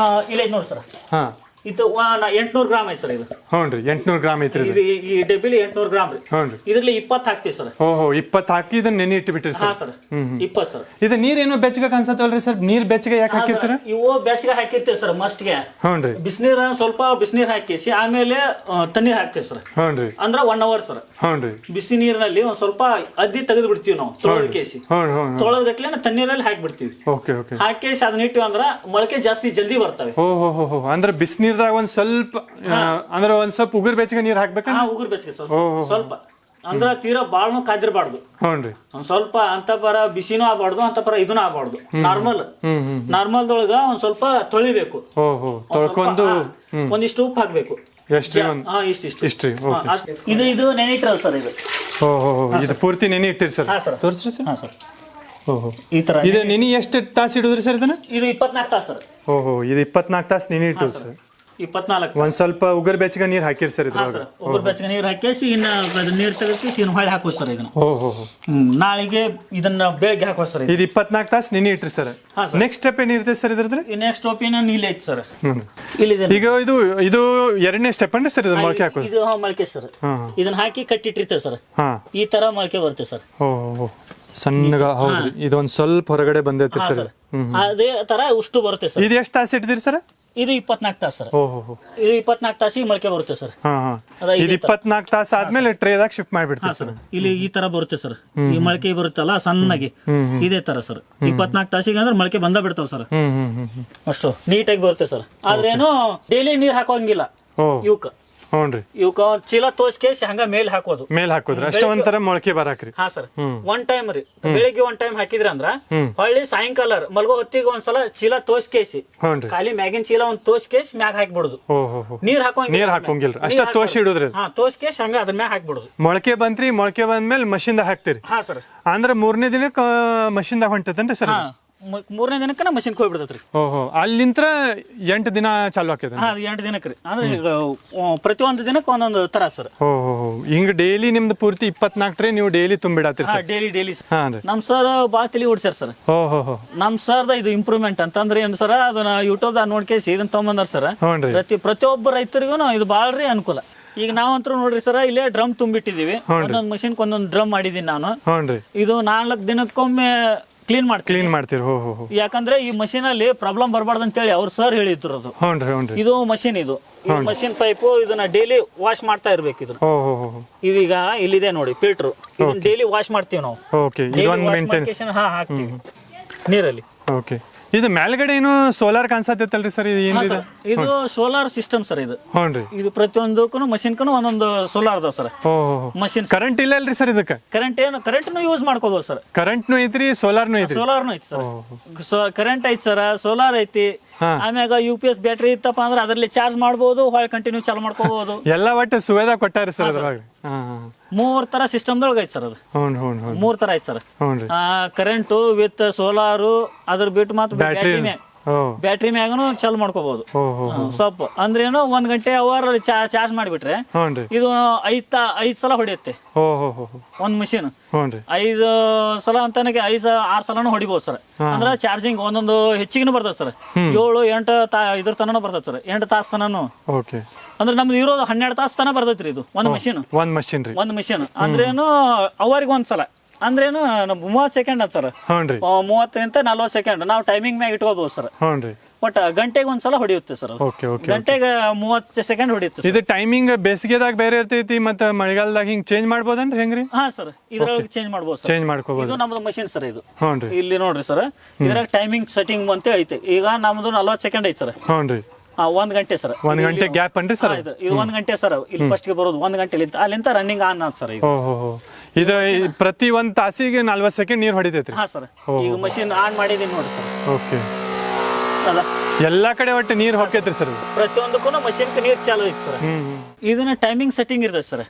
ಇಲ್ಲ ನೋಡಿ ಸರ್, ಇದು 800 ಗ್ರಾಮ್ ಐತಿ ಸರ್. ಇದು ಹ್ಞೂ 800 ಗ್ರಾಮ್ ಐತ್ರಿ. ಈ ಡಬ್ಬಿಲಿ 800 ಗ್ರಾಮ್ ರೀ. ಇದ್ರಲ್ಲಿ 20 ಹಾಕ್ತಿವಿ ಸರ್. 20 ಹಾಕಿ ಇದನ್ನ ನೆನೆ ಇಟ್ಬಿಟ್ರಿ ಸರ್. 20 ಸರ್. ಇದು ನೀರೇನೋ ಬೆಚ್ಚಗೆ ಅನ್ಸತ್ತಲ್ರಿ ಸರ್? ನೀರ್ ಬೆಚ್ಚಗೆ ಯಾಕೆ ಹಾಕಿರಿ ಸರ್? ಇವು ಬೆಚ್ಚಗೆ ಹಾಕಿರ್ತೀವಿ ಸರ್ ಮಸ್ಟ್ಗೆ. ಹ್ಞೂ ಬಿಸಿನೀರ ಸ್ವಲ್ಪ ಬಿಸಿನೀರ್ ಹಾಕಿಸಿ ಆಮೇಲೆ ತಣ್ಣೀರ್ ಹಾಕ್ತಿವಿ ಸರ್. ಅಂದ್ರೆ 1 ಅವರ್ ಸರ್. ಬಿಸಿ ನೀರಿನಲ್ಲಿ ಒಂದ್ ಸ್ವಲ್ಪ ಅದ್ದಿ ತೆಗೆದು ಬಿಡ್ತೀವಿ ನಾವು ತೊಳೆದಕೇಸಿ. ತೊಳೆದಟ್ಲೆ ತಣ್ಣೀರಲ್ಲಿ ಹಾಕಿ ಬಿಡ್ತೀವಿ. ಹಾಕೇಸಿ ಅದನ್ನ ಇಟ್ಟಿವಿ ಅಂದ್ರ ಮೊಳಕೆ ಜಾಸ್ತಿ ಜಲ್ದಿ ಬರ್ತವೆ. ಅಂದ್ರೆ ಬಿಸಿನೀರ್ ಒಂದ್ ಸ್ವಲ್ಪ ಅಂದ್ರೆ ಒಂದ್ ಸ್ವಲ್ಪ ಉಗುರ್ ಬೆಚ್ಚಗೆ ನೀರ್ ಹಾಕ್ಬೇಕ? ಉಗುರ್ ಬೆಚ್ಚಗೆ ಸ್ವಲ್ಪ, ಅಂದ್ರ ತೀರಾ ಬಾಳ್ನು ಕಾದಿರ್ಬಾರ್ದು. ಒಂದ್ ಸ್ವಲ್ಪ ಅಂತಪರ ಬಿಸಿನೂ ಆಗ್ಬಾರ್ದು, ಅಂತಪರ ಇದನ್ನೂ ಆಗ್ಬಾರ್ದು. ನಾರ್ಮಲ್ದೊಳಗ ಒಂದ್ ಸ್ವಲ್ಪ ತೊಳಿಬೇಕು. ತೊಳ್ಕೊಂಡು ಒಂದಿಷ್ಟು ಉಪ್ಪು ಹಾಕ್ಬೇಕು. ಇಷ್ಟಿಷ್ಟು. ಇದು ನೆನಿಟ್ಟಿರೋದು ಸರ್. ಇದು ಪೂರ್ತಿ ನೆನೆ ಇಟ್ಟಿರಿ ಸರ್? ತೋರಿಸ್ರಿ ಸರ್. ಈ ತರ ಇದು ನೆನೆ ಎಷ್ಟು ತಾಸು ಇಡುದ್ರಿ ಸರ್ ಇದನ್ನ? ಇದು 24 ತಾಸು ಸರ್. ಇದು 24 ತಾಸು ನೆನೆ ಇಟ್ಟು ಸರ್. 24 ಒಂದ್ ಸ್ವಲ್ಪ ಉಗುರ್ ಬೆಚ್ಚಗೆ ನೀರ್ ಹಾಕಿರಿ ಸರ್ ಇದ್ರೊಳಗ? ಉಗುರ್ ಬೆಚ್ಚಗೆ ನೀರ್ ಹಾಕೇಸಿ ಇನ್ನ ನೀರ್ ತೆಗೆಸಿ ಇನ್ನು ಹೊಳ್ಳಿ ಹಾಕೋದು ಸರ್ ಇದನ್ನ. ನಾಳೆಗೆ ಇದನ್ನ ಬೆಳಗ್ಗೆ ಹಾಕೋದು ಸರ್. ಇದು 24 ತಾಸು ನೆನೆ ಇಟ್ರಿ ಸರ್. ನೆಕ್ಸ್ಟ್ ಸ್ಟೆಪ್ ಏನಿರ್ತೈತೆ ಸರ್ ಇದ್ರದ್ದು? ನೆಕ್ಸ್ಟ್ ಸ್ಟೆಪ್ ಏನ ನೀಲ್ ಐತಿ ಸರ್. ಈಗ ಇದು ಎರಡನೇ ಸ್ಟೆಪ್ ಅಂದ್ರೆ ಸರ್ ಇದು ಮೊಳಕೆ ಹಾಕೋದು? ಇದು ಮೊಳಕೆ ಸರ್. ಇದನ್ನ ಹಾಕಿ ಕಟ್ಟಿಟ್ಟಿರ್ತೇವೆ ಸರ್. ಈ ತರ ಮೊಳಕೆ ಬರುತ್ತೆ ಸರ್. ಸಣ್ಣಗ. ಹೌದ್ರಿ, ಇದೊಂದ್ ಸ್ವಲ್ಪ ಹೊರಗಡೆ ಬಂದೈತಿ ಸರ್. ಅದೇ ತರ ಉಷ್ಟು ಬರುತ್ತೆ ಸರ್. ಇದು ಎಷ್ಟು ತಾಸು ಇಟ್ಟಿದ್ರಿ ಸರ್? ಇದು 24 ತಾಸು ಸರ್. ಇದು 24 ತಾಸಿಗೆ ಮೊಳಕೆ ಬರುತ್ತೆ ಸರ್. ಇದು 24 ತಾಸು ಆದ್ಮೇಲೆ ಟ್ರೇದಾಗ ಶಿಫ್ಟ್ ಮಾಡ್ಬಿಡ್ತೀವಿ ಸರ್. ಇಲ್ಲಿ ಈ ತರ ಬರುತ್ತೆ ಸರ್. ಈ ಮೊಳಕೆ ಬರುತ್ತಲ್ಲ ಸಣ್ಣಗೆ, ಇದೇ ತರ ಸರ್. 24 ತಾಸಿಗೆ ಅಂದ್ರೆ ಮೊಳಕೆ ಬಂದ ಬಿಡ್ತಾವ ಸರ್. ಅಷ್ಟು ನೀಟಾಗಿ ಬರುತ್ತೆ ಸರ್. ಆದ್ರೆ ಏನು ಡೈಲಿ ನೀರ್ ಹಾಕೋಂಗಿಲ್ಲ ಇವಕ್ಕ. ಹ್ಞೂನ್ರಿ ಇವಕ್ಕ ಚೀಲ ತೋರ್ಸ್ಕೇಸಿ ಹಂಗ ಮೇಲ್ ಹಾಕೋದು. ಮೇಲ್ ಹಾಕೋದ್ರಿ ಅಷ್ಟೇ ಒಂಥರ ಮೊಳಕೆ ಬರಾಕ್ರಿ. ಹಾ ಸರ್, ಒನ್ ಟೈಮ್ ರೀ, ಬೆಳಿಗ್ಗೆ ಒನ್ ಟೈಮ್ ಹಾಕಿದ್ರಿ ಅಂದ್ರ ಹೊಳ್ಳಿ ಸಾಯಂಕಾಲ ಮಲ್ಗೋ ಹೊತ್ತಿಗೆ ಒಂದ್ಸಲ ಚೀಲ ತೋರ್ಸ್ಕೇಸಿ ಖಾಲಿ ಮ್ಯಾಗಿನ ಚೀಲ ಒಂದ್ ತೋರ್ಸ್ಕೇಸಿ ಮ್ಯಾಗ ಹಾಕ್ಬಿಡುದು. ನೀರ್ ಹಾಕೋಂಗಿಲ್ರಿ, ಅಷ್ಟ ತೋರ್ಸಿ ಇಡುದ್ರಿ. ಹಾ, ತೋರ್ಸ್ಕೇಸಿ ಹಂಗ ಅದ್ರ ಮ್ಯಾಗ ಹಾಕ್ಬಿಡುದು. ಮೊಳಕೆ ಬಂತ್ರಿ, ಮೊಳಕೆ ಬಂದ್ಮೇಲೆ ಮಷಿನ್ದಾಗ ಹಾಕ್ತಿರಿ. ಹಾ ಸರ್, ಅಂದ್ರ 3ನೇ ದಿನಕ್ಕ ಮಷಿನ್ದಾಗ ಹೊಂಟತನ್ರಿ ಸರ್? 3ನೇ ದಿನಕ್ಕ ಮಷಿನ್ ಹೋಗ್ಬಿಡ್ತೈತ್ರಿ. ಓಹೋ, ಅಲ್ಲಿಂತ್ರ 8 ದಿನ ಚಾಲು ಆಕೈತೆ? ಹಾ, 8 ದಿನಕ್ಕೆ ರೀ. ಅಂದ್ರೆ ಪ್ರತಿಯೊಂದು ದಿನಕ್ಕೆ ಒಂದೊಂದು ತರ ಸರ್. ಓಹೋ, ಹಿಂಗ ಡೈಲಿ ನಿಮ್ದು ಪೂರ್ತಿ 24 ಟ್ರೇ ನೀವು ಡೈಲಿ ತುಂಬಿಡತ್ತೀರಿ ಸರ್? ಡೈಲಿ. ನಮ್ ಸರ್ ಬಾಳ ತಲಿ ಓಡ್ಸ್ಯಾರ ಸರ್. ಓಹೋ, ನಮ್ ಸರ್ದ ಇದು ಇಂಪ್ರೂವ್ಮೆಂಟ್ ಅಂತಂದ್ರೆ ಏನ್ ಸರ್, ಅದನ್ನ ಯೂಟ್ಯೂಬ್ ದಾಗ ನೋಡ್ಕೇಸಿ ಇದನ್ನ ತಗೊಂಬಂದಾರ ಸರ್. ಪ್ರತಿಯೊಬ್ಬ ರೈತರಿಗೂ ಇದು ಬಾಳ್ರಿ ಅನುಕೂಲ. ಈಗ ನಾವಂತೂ ನೋಡ್ರಿ ಸರ್, ಇಲ್ಲೇ ಡ್ರಮ್ ತುಂಬಿಟ್ಟಿದೀವಿ. ಒಂದೊಂದು ಮಷಿನ್ ಒಂದೊಂದು ಡ್ರಮ್ ಮಾಡಿದೀನಿ ನಾನು. ಇದು 4 ದಿನಕ್ಕೊಮ್ಮೆ ಕ್ಲೀನ್ ಮಾಡ್ತೀರಿ. ಯಾಕಂದ್ರೆ ಈ ಮಷೀನ್ ಅಲ್ಲಿ ಪ್ರಾಬ್ಲಮ್ ಬರಬಾರ್ದು ಅಂತ ಹೇಳಿ ಅವ್ರು ಸರ್ ಹೇಳಿದ್ರು. ಅದು ಇದು ಮಷೀನ್, ಇದು ಮಷೀನ್ ಪೈಪು, ಇದನ್ನ ಡೈಲಿ ವಾಶ್ ಮಾಡ್ತಾ ಇರ್ಬೇಕು. ಇದು ಇದೀಗ ಇಲ್ಲಿದೆ ನೋಡಿ ಫಿಲ್ಟರ್, ಇದನ್ನ ಡೈಲಿ ವಾಶ್ ಮಾಡ್ತೀವಿ ನಾವು. ಹಾಕ್ತೀವಿ ನೀರಲ್ಲಿ. ಇದು ಮೇಲ್ಗಡೆ ಏನು ಸೋಲಾರ್ ಕಾಣಿಸತ್ತೈತಲ್ರಿ ಸರ್? ಇದು ಸೋಲಾರ್ ಸಿಸ್ಟಮ್ ಸರ್. ಇದು ಪ್ರತಿಯೊಂದಕ್ಕೂ ಮಷಿನ್ಗೂ ಒಂದೊಂದು ಸೋಲಾರ್ ಅದಾವ ಸರ್. ಮಷಿನ್ ಕರೆಂಟ್ ಇಲ್ಲ ಅಲ್ರಿ ಸರ್? ಇದಕ್ಕೆ ಕರೆಂಟ್ ಯೂಸ್ ಮಾಡ್ಕೋಬಹುದು ಸರ್. ಕರೆಂಟ್ನು ಐತ್ರಿ, ಸೋಲಾರ್ನು ಐತಿ? ಸೋಲಾರ್ನು ಐತಿ ಸರ್. ಕರೆಂಟ್ ಐತಿ ಸರ್, ಸೋಲಾರ್ ಐತಿ. ಆಮ್ಯಾಗ UPS ಬ್ಯಾಟ್ರಿ ಇತ್ತಪ್ಪ ಅಂದ್ರೆ ಅದ್ರಲ್ಲಿ ಚಾರ್ಜ್ ಮಾಡಬಹುದು, ಹೊಳೆ ಕಂಟಿನ್ಯೂ ಚಾಲು ಮಾಡ್ಕೋಬಹುದು. ಎಲ್ಲ ಒಟ್ಟು ಸುವಿಧಾ ಕೊಟ್ಟಾರಿ ಸರ್ ಅದ್ರಾಗ. 3 ತರ ಸಿಸ್ಟಮ್ ದೊಳಗ ಐತಿ ಸರ್ ಅದು. 3 ತರ ಐತಿ ಸರ್. ಕರೆಂಟು ವಿತ್ ಸೋಲಾರು, ಅದ್ರ ಬಿಟ್ಟು ಮಾತ್ರ ಬ್ಯಾಟ್ರಿ ಮ್ಯಾಗನು ಚಾಲು ಮಾಡ್ಕೋಬಹುದು. ಸ್ವಲ್ಪ ಅಂದ್ರೇನು 1 ಗಂಟೆ ಅವರ್ ಚಾರ್ಜ್ ಮಾಡಿಬಿಟ್ರೆ ಇದು 5 ಸಲ ಹೊಡೆಯುತ್ತೆ ಒಂದ್ ಮಷೀನ್. 5 ಸಲ ಅಂತಾನೆ 5-6 ಸಲನು ಹೊಡಿಬಹುದು ಸರ್. ಅಂದ್ರ ಚಾರ್ಜಿಂಗ್ ಒಂದೊಂದು ಹೆಚ್ಚಿಗೆ ಬರ್ತದೆ ಸರ್. 7-8 ಇದ್ರ ತನನು ಬರ್ತದೆ ಸರ್. 8 ತಾಸು ತನನು. ಅಂದ್ರೆ ನಮ್ದು ಇರೋದು 12 ತಾಸು ತನ ಬರ್ತೈತ್ರಿ ಇದು ಒಂದ್ ಮಷೀನ್. ಅಂದ್ರೇನು ಅವರಿಗೆ ಒಂದ್ಸಲ ಅಂದ್ರೇನು 30 ಸೆಕೆಂಡ್ ಅದ ಸರ್. 30-40 ಸೆಕೆಂಡ್ ನಾವು ಟೈಮಿಂಗ್ ಮ್ಯಾಗ ಇಟ್ಕೋಬಹುದು ಸರ್. ಬಟ್ ಗಂಟೆಗೆ ಒಂದ್ಸಲ ಹೊಡೆಯುತ್ತೆ ಸರ್. ಗಂಟೆಗೆ 30 ಸೆಕೆಂಡ್ ಹೊಡೆಯುತ್ತೆ. ಇದು ಟೈಮಿಂಗ್ ಬೇಸಿಗೆದಾಗ ಬೇರೆ ಇರ್ತೈತಿ, ಮತ್ತೆ ಮಳೆಗಾಲದಾಗ ಹಿಂಗ್ ಚೇಂಜ್ ಮಾಡ್ಬೋದನ್ರಿ ಹೆಂಗ್ರಿ? ಹಾ ಸರ್, ಇದ್ರೊಳಗೆ ಚೇಂಜ್ ಮಾಡ್ಬೋದು. ಚೇಂಜ್ ಮಾಡ್ಕೋಬಹುದು. ಇದು ನಮ್ದು ಮಷೀನ್ ಸರ್. ಇದು ಇಲ್ಲಿ ನೋಡ್ರಿ ಸರ್, ಇದ್ರಾಗ ಟೈಮಿಂಗ್ ಸೆಟ್ಟಿಂಗ್ ಅಂತ ಐತೆ. ಈಗ ನಮ್ದು 40 ಸೆಕೆಂಡ್ ಐತಿ ಸರ್. 1 ಗಂಟೆ ಸರ್. 1 ಗಂಟೆ ಗ್ಯಾಪ್ ಅನ್ರಿ ಸರ್? ಇದು 1 ಗಂಟೆ ಸರ್. ಇಲ್ಲಿ ಫಸ್ಟ್ ಗೆ ಬರೋದು 1 ಗಂಟೆ ಅಲ್ಲಿಂದ ರನ್ನಿಂಗ್ ಆನ್ ಆತ್ ಸರ್. ಇದು ಪ್ರತಿ 1 ತಾಸಿಗೆ 40 ಸೆಕೆಂಡ್ ನೀರ್ ಹೊಡಿತೈತ್ರಿ? ಹಾ ಸರ್. ಈಗ ಮಷೀನ್ ಆನ್ ಮಾಡಿದೀನಿ ನೋಡಿ ಸರ್. ಓಕೆ, ಎಲ್ಲಾ ಕಡೆ ಒಟ್ಟು ನೀರ್ ಹೋಗ್ತೈತ್ರಿ ಸರ್? ಪ್ರತಿಯೊಂದಕ್ಕೂ ಮಷೀನ್ ನೀರ್ ಚಾಲು ಐತಿ ಸರ್. ಇದನ್ನ ಟೈಮಿಂಗ್ ಸೆಟ್ಟಿಂಗ್ ಇರ್ತದೆ ಸರ್.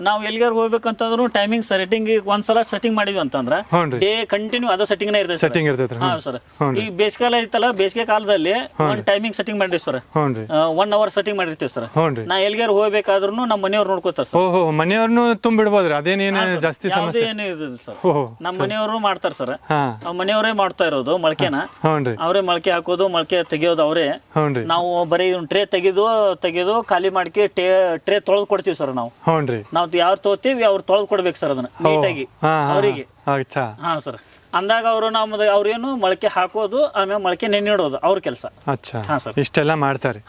ನಾವು ಎಲ್ಲಿಗಾರ ಹೋಗ್ಬೇಕಂತಂದ್ರು ಟೈಮಿಂಗ್ ಸೆಟ್ಟಿಂಗ್ ಒಂದ್ಸಲ ಸೆಟ್ಟಿಂಗ್ ಮಾಡಿದ್ವಿ ಅಂತಂದ್ರ ಡೇ ಕಂಟಿನ್ಯೂ ಅದ ಸೆಟ್ಟಿಂಗ್ ನೇ ಇರ್ತದೆ. ಹಾ ಸರ್. ಈ ಬೇಸಿಗೆ ಐತಲ್ಲ, ಬೇಸಿಗೆ ಕಾಲದಲ್ಲಿ ಒಂದ್ ಟೈಮಿಂಗ್ ಸೆಟ್ಟಿಂಗ್ ಮಾಡಿರ್ತೀವಿ ಸರ್. 1 ಅವರ್ ಸೆಟ್ಟಿಂಗ್ ಮಾಡಿರ್ತೀವಿ ಸರ್. ನಾ ಎಲ್ಲಿಗಾರ ಹೋಗ್ಬೇಕಾದ್ರೂ ನಮ್ಮ ಮನೆಯವ್ರು ನೋಡ್ಕೋತಾರ ಸರ್. ಮನೆಯವ್ರನ್ನು ತುಂಬಿಡ್ಬೋದ್ರಿ? ಅದೇನೇನು ಜಾಸ್ತಿ ಸಮಸ್ಯೆ ಏನಿದೆ ಸರ್. ನಮ್ಮ ಮನೆಯವರು ಮಾಡ್ತಾರ ಸರ್. ಮನೆಯವರೇ ಮಾಡ್ತಾ ಇರೋದು ಮೊಳಕೆನ. ಅವರೇ ಮೊಳಕೆ ಹಾಕೋದು, ಮೊಳಕೆ ತೆಗಿಯೋದು ಅವರೇ. ನಾವು ಬರೀ ಟ್ರೇ ತೆಗೆದು ಖಾಲಿ ಮಾಡ್ಕಿ ಟ್ರೇ ತೊಳೆದು ಕೊಡ್ತೀವಿ ಸರ್. ನಾವು ಯಾರು ತಗೋತೀವಿ ಅವ್ರು ತೊಳೆದು ಕೊಡ್ಬೇಕು ಸರ್ ಅದನ್ನ ನೀಟಾಗಿ ಅವರಿಗೆ. ಹಾ ಸರ್. ಅಂದಾಗ ಅವರು ಅವ್ರೇನು ಮೊಳಕೆ ಹಾಕೋದು, ಆಮೇಲೆ ಮೊಳಕೆ ನೆನ್ನಿಡೋದು ಅವ್ರ ಕೆಲಸ. ಇಷ್ಟೆಲ್ಲ ಮಾಡ್ತಾರೆ?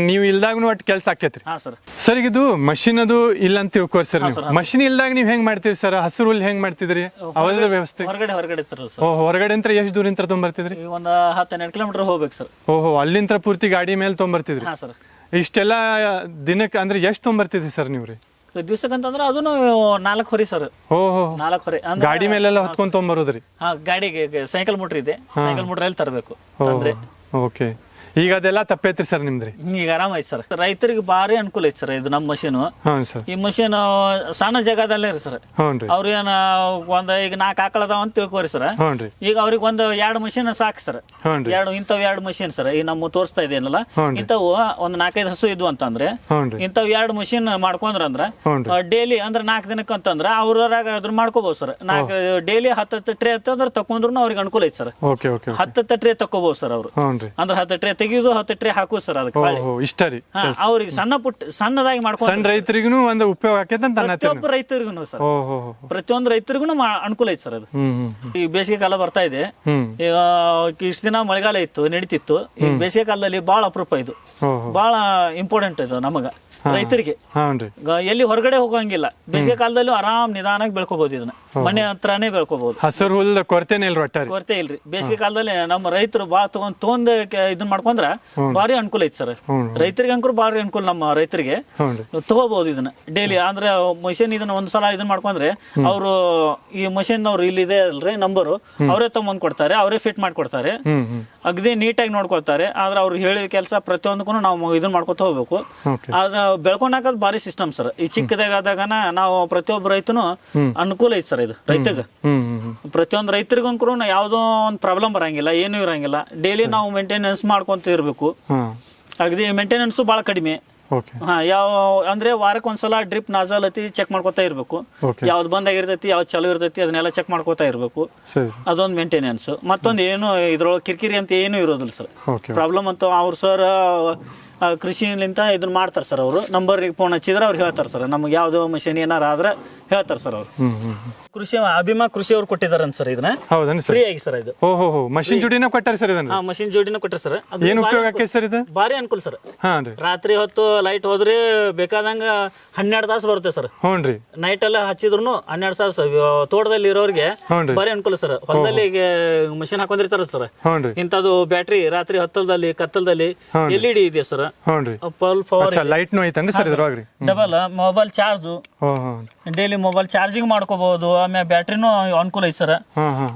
ನೀವು ಇಲ್ದಾಗ ಒಟ್ಟು ಕೆಲಸ ಆಕೇತ್ರಿ? ಹಾ ಸರ್. ಸರ್, ಇದು ಮಷಿನ್ ಅದು ಇಲ್ಲ ಅಂತ ತಿಳ್ಕೊರಿ ಸರ್. ಮಷಿನ್ ಇಲ್ದಾಗ ನೀವ್ ಹೆಂಗ್ ಮಾಡ್ತೀರಿ ಸರ್? ಹಸಿರು ಹುಲ್ ಹೆಂಗ್ ಮಾಡ್ತಿದ್ರಿ? ಅವರ ವ್ಯವಸ್ಥೆ ಹೊರಗಡೆ ಹೊರಗಡೆ ಅಂತ ಎಷ್ಟು ದೂರಿಂದ ತೊಗೊಂಬರ್ತಿದ್ರಿ? ಒಂದ್ 10-12 ಕಿಲೋಮೀಟರ್ ಹೋಗ್ಬೇಕು ಸರ್. ಅಲ್ಲಿಂದ ಪೂರ್ತಿ ಗಾಡಿ ಮೇಲೆ ತೊಗೊಂಬರ್ತಿದ್ರಿ? ಹಾ ಸರ್. ಇಷ್ಟೆಲ್ಲ ದಿನಕ್ಕೆ ಅಂದ್ರೆ ಎಷ್ಟು ತೊಗೊಂಬರ್ತಿದ್ರಿ ಸರ್ ನೀವು ರೀ? ದಿವ್ಸಕ್ಕಂತಂದ್ರ ಅದನ್ನು 4 ಹೊರಿ ಸರ್. 4 ಹೊರಿ ಗಾಡಿ ಮೇಲೆಲ್ಲ ಹೊತ್ಕೊಂಡ್ ತೊಗೊಂಬರೋದ್ರಿ? ಗಾಡಿಗೆ ಸೈಕಲ್ ಮೋಟರ್ ಇದೆ, ಸೈಕಲ್ ಮೋಟರ್ ಅಲ್ಲಿ ತರಬೇಕು. ಓಕೆ, ಈಗ ಅದೆಲ್ಲ ತಪ್ಪೈತ್ರಿ ಸರ್ ನಿಮ್ದ್ರಿ? ಈಗ ಆರಾಮ ಐತಿ ಸರ್. ರೈತರಿಗೆ ಭಾರಿ ಅನುಕೂಲ ಐತಿ ಸರ್ ಇದು ನಮ್ಮ ಮಷೀನ್. ಈ ಮಷೀನ್ ಸಣ್ಣ ಜಾಗದಲ್ಲೇ ರೀ ಸರ್. ಅವ್ರೇನ ಈಗ 4 ಆಕಳ ಅದಾವ ಅಂತ ತಿಳ್ಕೊರಿ ಸರ್. ಈಗ ಅವ್ರಿಗೆ 2 ಮಷೀನ್ ಸಾಕು ಸರ್. ಇಂಥವ್ 2 ಮಷೀನ್ ಸರ್. ಈ ನಮ್ಮ ತೋರಿಸ್ತಾ ಇದೆಯಲ್ಲ, ಇಂಥವು ಒಂದು 4-5 ಹಸು ಇದ್ವು ಅಂತಂದ್ರೆ ಇಂಥವ್ 2 ಮಷೀನ್ ಮಾಡ್ಕೊಂಡ್ರಂದ್ರ ಡೈಲಿ ಅಂದ್ರೆ 4 ದಿನಕ್ಕೆ ಅಂತಂದ್ರ ಅವ್ರಾಗ ಅದ್ರ ಮಾಡ್ಕೋಬಹುದು ಸರ್. ಡೈಲಿ 10 ಟ್ರೇ ಅಂತಂದ್ರೆ ತಕೊಂಡ್ರು ಅವ್ರಿಗೆ ಅನುಕೂಲ ಐತಿ ಸರ್. 10 ಟ್ರೇ ತಕೋಬಹುದು ಸರ್ ಅವ್ರು. ಅಂದ್ರೆ 10 ಟ್ರೇ ತೆಗಿಯೋದು, 10 ಟ್ರೇ ಹಾಕುದು ಸರ್. ಅದಕ್ಕೆ ಅವ್ರಿಗೆ ಸಣ್ಣದಾಗಿ ಮಾಡ್ಕೊಂಡು ಸಣ್ಣ ರೈತರಿಗೂ ಒಂದು ಉಪಯೋಗ ಆಕೈತೆ ಅಂತ ಪ್ರತಿಯೊಬ್ಬ ರೈತರಿಗೂ ಸರ್. ಪ್ರತಿಯೊಂದು ರೈತರಿಗೂ ಅನುಕೂಲ ಐತಿ ಸರ್ ಅದು. ಈ ಬೇಸಿಗೆ ಕಾಲ ಬರ್ತಾ ಇದೆ. ಈಗ ಇಷ್ಟು ದಿನ ಮಳೆಗಾಲ ಇತ್ತು, ನಡೀತಿತ್ತು. ಈ ಬೇಸಿಗೆ ಕಾಲದಲ್ಲಿ ಬಹಳ ಅಪರೂಪ ಇದು, ಬಹಳ ಇಂಪಾರ್ಟೆಂಟ್ ಇದು ನಮಗ. ರೈತರಿಗೆ. ಹೌನ್ರಿ ಎಲ್ಲಿ ಹೊರಗಡೆ ಹೋಗಂಗಿಲ್ಲ. ಬೇಸಿಗೆ ಕಾಲದಲ್ಲೂ ಆರಾಮ್ ನಿಧಾನಾಗಿ ಬೆಳ್ಕೋಬಹುದು ಇದನ್ನ, ಮನೆ ಹತ್ರನೇ ಬೆಳ್ಕೋಬಹುದು. ಹಸಿರು ಹುಲ್ದ ಕೊರತೆನೇ ಇಲ್ರಿ, ಒಟ್ಟಾರೆ ಕೊರತೆ ಇಲ್ರಿ. ಬೇಸಿಗೆ ಕಾಲದಲ್ಲಿ ನಮ್ಮ ರೈತರು ಬಾಳ ತೊಗೊಂಡ್ ಇದನ್ನ ಮಾಡ್ಕೊಂಡ್ರ ಭಾರಿ ಅನುಕೂಲ ಐತಿ ಸರ್. ರೈತರಿಗೆ ಅಂಕರು ಭಾರಿ ಅನುಕೂಲ. ನಮ್ಮ ರೈತರಿಗೆ ತಗೋಬಹುದು ಇದನ್ನ ಡೈಲಿ. ಅಂದ್ರೆ ಮಷಿನ್ ಇದನ್ನ ಒಂದ್ಸಲ ಇದನ್ನ ಮಾಡ್ಕೊಂಡ್ರೆ ಅವರು ಈ ಮಷಿನ್ ಅವ್ರು ಇಲ್ಲಿದೆ ಅಲ್ರಿ ನಂಬರು, ಅವರೇ ತಗೊಂಡ್ ಕೊಡ್ತಾರೆ, ಅವರೇ ಫಿಟ್ ಮಾಡ್ಕೊಡ್ತಾರೆ, ಅಗದಿ ನೀಟಾಗಿ ನೋಡ್ಕೊಳ್ತಾರೆ. ಆದ್ರೆ ಅವ್ರು ಹೇಳಿದ ಕೆಲಸ ಪ್ರತಿಯೊಂದಕ್ಕೂ ನಾವು ಇದನ್ನ ಮಾಡ್ಕೊತ ಹೋಗ್ಬೇಕು. ಆದ್ರೆ ಬೆಳ್ಕೊಂಡ್ ಹಾಕೋದ್ ಭಾರಿ ಸಿಸ್ಟಮ್ ಸರ್. ಈ ಚಿಕ್ಕದಾಗನ ನಾವು ಪ್ರತಿಯೊಬ್ಬ ರೈತನು ಅನುಕೂಲ ಐತಿ ಸರ್ ಇದು ರೈತಗ. ಪ್ರತಿಯೊಂದು ರೈತರಿಗಂಕರು ಯಾವ್ದೋ ಒಂದು ಪ್ರಾಬ್ಲಮ್ ಬರಂಗಿಲ್ಲ, ಏನೂ ಇರಂಗಿಲ್ಲ. ಡೈಲಿ ನಾವು ಮೇಂಟೆನೆನ್ಸ್ ಮಾಡ್ಕೊಂತ ಇರ್ಬೇಕು. ಅಗದಿ ಮೇಂಟೆನೆನ್ಸ್ ಬಹಳ ಕಡಿಮೆ. ಯಾವ ಅಂದ್ರೆ ವಾರಕ್ಕೆ ಒಂದ್ಸಲ ಡ್ರಿಪ್ ನಾಜಲ್ ಅತಿ ಚೆಕ್ ಮಾಡ್ಕೊತಾ ಇರ್ಬೇಕು. ಯಾವ್ದು ಬಂದ್ ಆಗಿರ್ತೈತಿ, ಯಾವ್ದು ಚಲೋ ಇರ್ತೈತಿ ಅದನ್ನೆಲ್ಲ ಚೆಕ್ ಮಾಡ್ಕೊತಾ ಇರ್ಬೇಕು. ಅದೊಂದು ಮೇಂಟೆನೆನ್ಸ್. ಮತ್ತೊಂದು ಏನು ಇದ್ರೊಳಗೆ ಕಿರಿಕಿರಿ ಅಂತ ಏನು ಇರೋದಿಲ್ಲ ಸರ್. ಪ್ರಾಬ್ಲಮ್ ಅಂತ ಅವ್ರು ಸರ್ ಕೃಷಿಲಿಂತ ಇದನ್ನ ಮಾಡ್ತಾರೆ ಸರ್. ಅವರು ನಂಬರ್ಗೆ ಫೋನ್ ಹಚ್ಚಿದ್ರೆ ಅವ್ರು ಹೇಳ್ತಾರೆ ಸರ್, ನಮ್ಗೆ ಯಾವ್ದೋ ಮಷಿನ್ ಏನಾರ ಆದ್ರೆ ಹೇಳ್ತಾರೆ ಸರ್ ಅವರು. ಕೃಷಿ ಅಭಿಮಾ ಕೃಷಿ ಅವ್ರು ಕೊಟ್ಟಿದಾರಂತ ಸರ್ ಇದನ್ನ ಫ್ರೀ ಆಗಿ ಸರ್. ಇದು ಮಷಿನ್ ಜೋಡಿನ ಕೊಟ್ಟಾರ ಸರ್ ಇದನ್ನ? ಮಷಿನ್ ಜೋಡಿನ ಕೊಟ್ಟಾರ ಸರ್. ಏನು ಉಪಯೋಗ ಆಕೈತಿ ಸರ್ ಇದು? ಭಾರಿ ಅನುಕೂಲ ಸರ್. ರಾತ್ರಿ ಹೊತ್ತು ಲೈಟ್ ಹೋದ್ರೆ ಬೇಕಾದಂಗ 12 ತಾಸು ಬರುತ್ತೆ ಸರ್. ಹ್ಞೂನ್ರಿ. ನೈಟ್ ಎಲ್ಲ ಹಚ್ಚಿದ್ರು 12 ತಾಸು ತೋಟದಲ್ಲಿ ಇರೋರಿಗೆ ಭಾರಿ ಅನುಕೂಲ ಸರ್. ಹೊಲದಲ್ಲಿ ಮಷಿನ್ ಹಾಕೊಂಡಿರ್ತಾರ ಸರ್. ಇಂಥದ್ದು ಬ್ಯಾಟ್ರಿ ರಾತ್ರಿ ಹೊತ್ತಲದಲ್ಲಿ ಕತ್ತಲದಲ್ಲಿ LED ಇದೆ ಸರ್. ಲೈಟ್ ಐತನ್ರಿ ಸರ್ ಇದ್ರೊಳಗ್ರಿ? Double mobile charge, daily mobile charging ಮಾಡ್ಕೋಬಹುದು. ಆಮೇಲೆ ಬ್ಯಾಟ್ರಿನೂ ಅನುಕೂಲ ಐತಿ ಸರ್.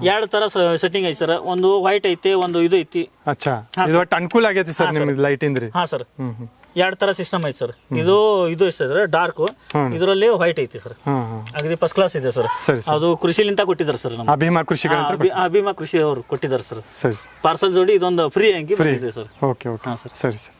2 ತರ ಸೆಟ್ಟಿಂಗ್ ಐತಿ ಸರ್. ಒಂದು ವೈಟ್ ಐತಿ, ಒಂದು ಇದು ಐತಿ. ಅನುಕೂಲ ಆಗೈತಿ ಸರ್ ನಿಮ್ಗೆ ಲೈಟ್ ಇಂದ್ರಿ? ಹಾ ಸರ್, 2 ತರ ಸಿಸ್ಟಮ್ ಐತಿ ಸರ್. ಇದು ಸರ್ ಡಾರ್ಕ್, ಇದರಲ್ಲಿ ವೈಟ್ ಐತಿ ಸರ್. ಅಗದಿ ಫಸ್ಟ್ ಕ್ಲಾಸ್ ಇದೆ ಸರ್. ಅದು ಕೃಷಿಲಿಂತ ಕೊಟ್ಟಿದ್ದಾರೆ ಸರ್. ಅಭಿಮಾ ಕೃಷಿ ಅಭಿಮಾ ಕೃಷಿ ಅವರು ಕೊಟ್ಟಿದ್ದಾರೆ ಸರ್. ಪಾರ್ಸಲ್ ಜೋಡಿ ಇದೊಂದು ಫ್ರೀ ಆಗಿ ಬಂದಿದೆ ಸರ್. ಓಕೆ ಓಕೆ ಸರಿ ಸರ್.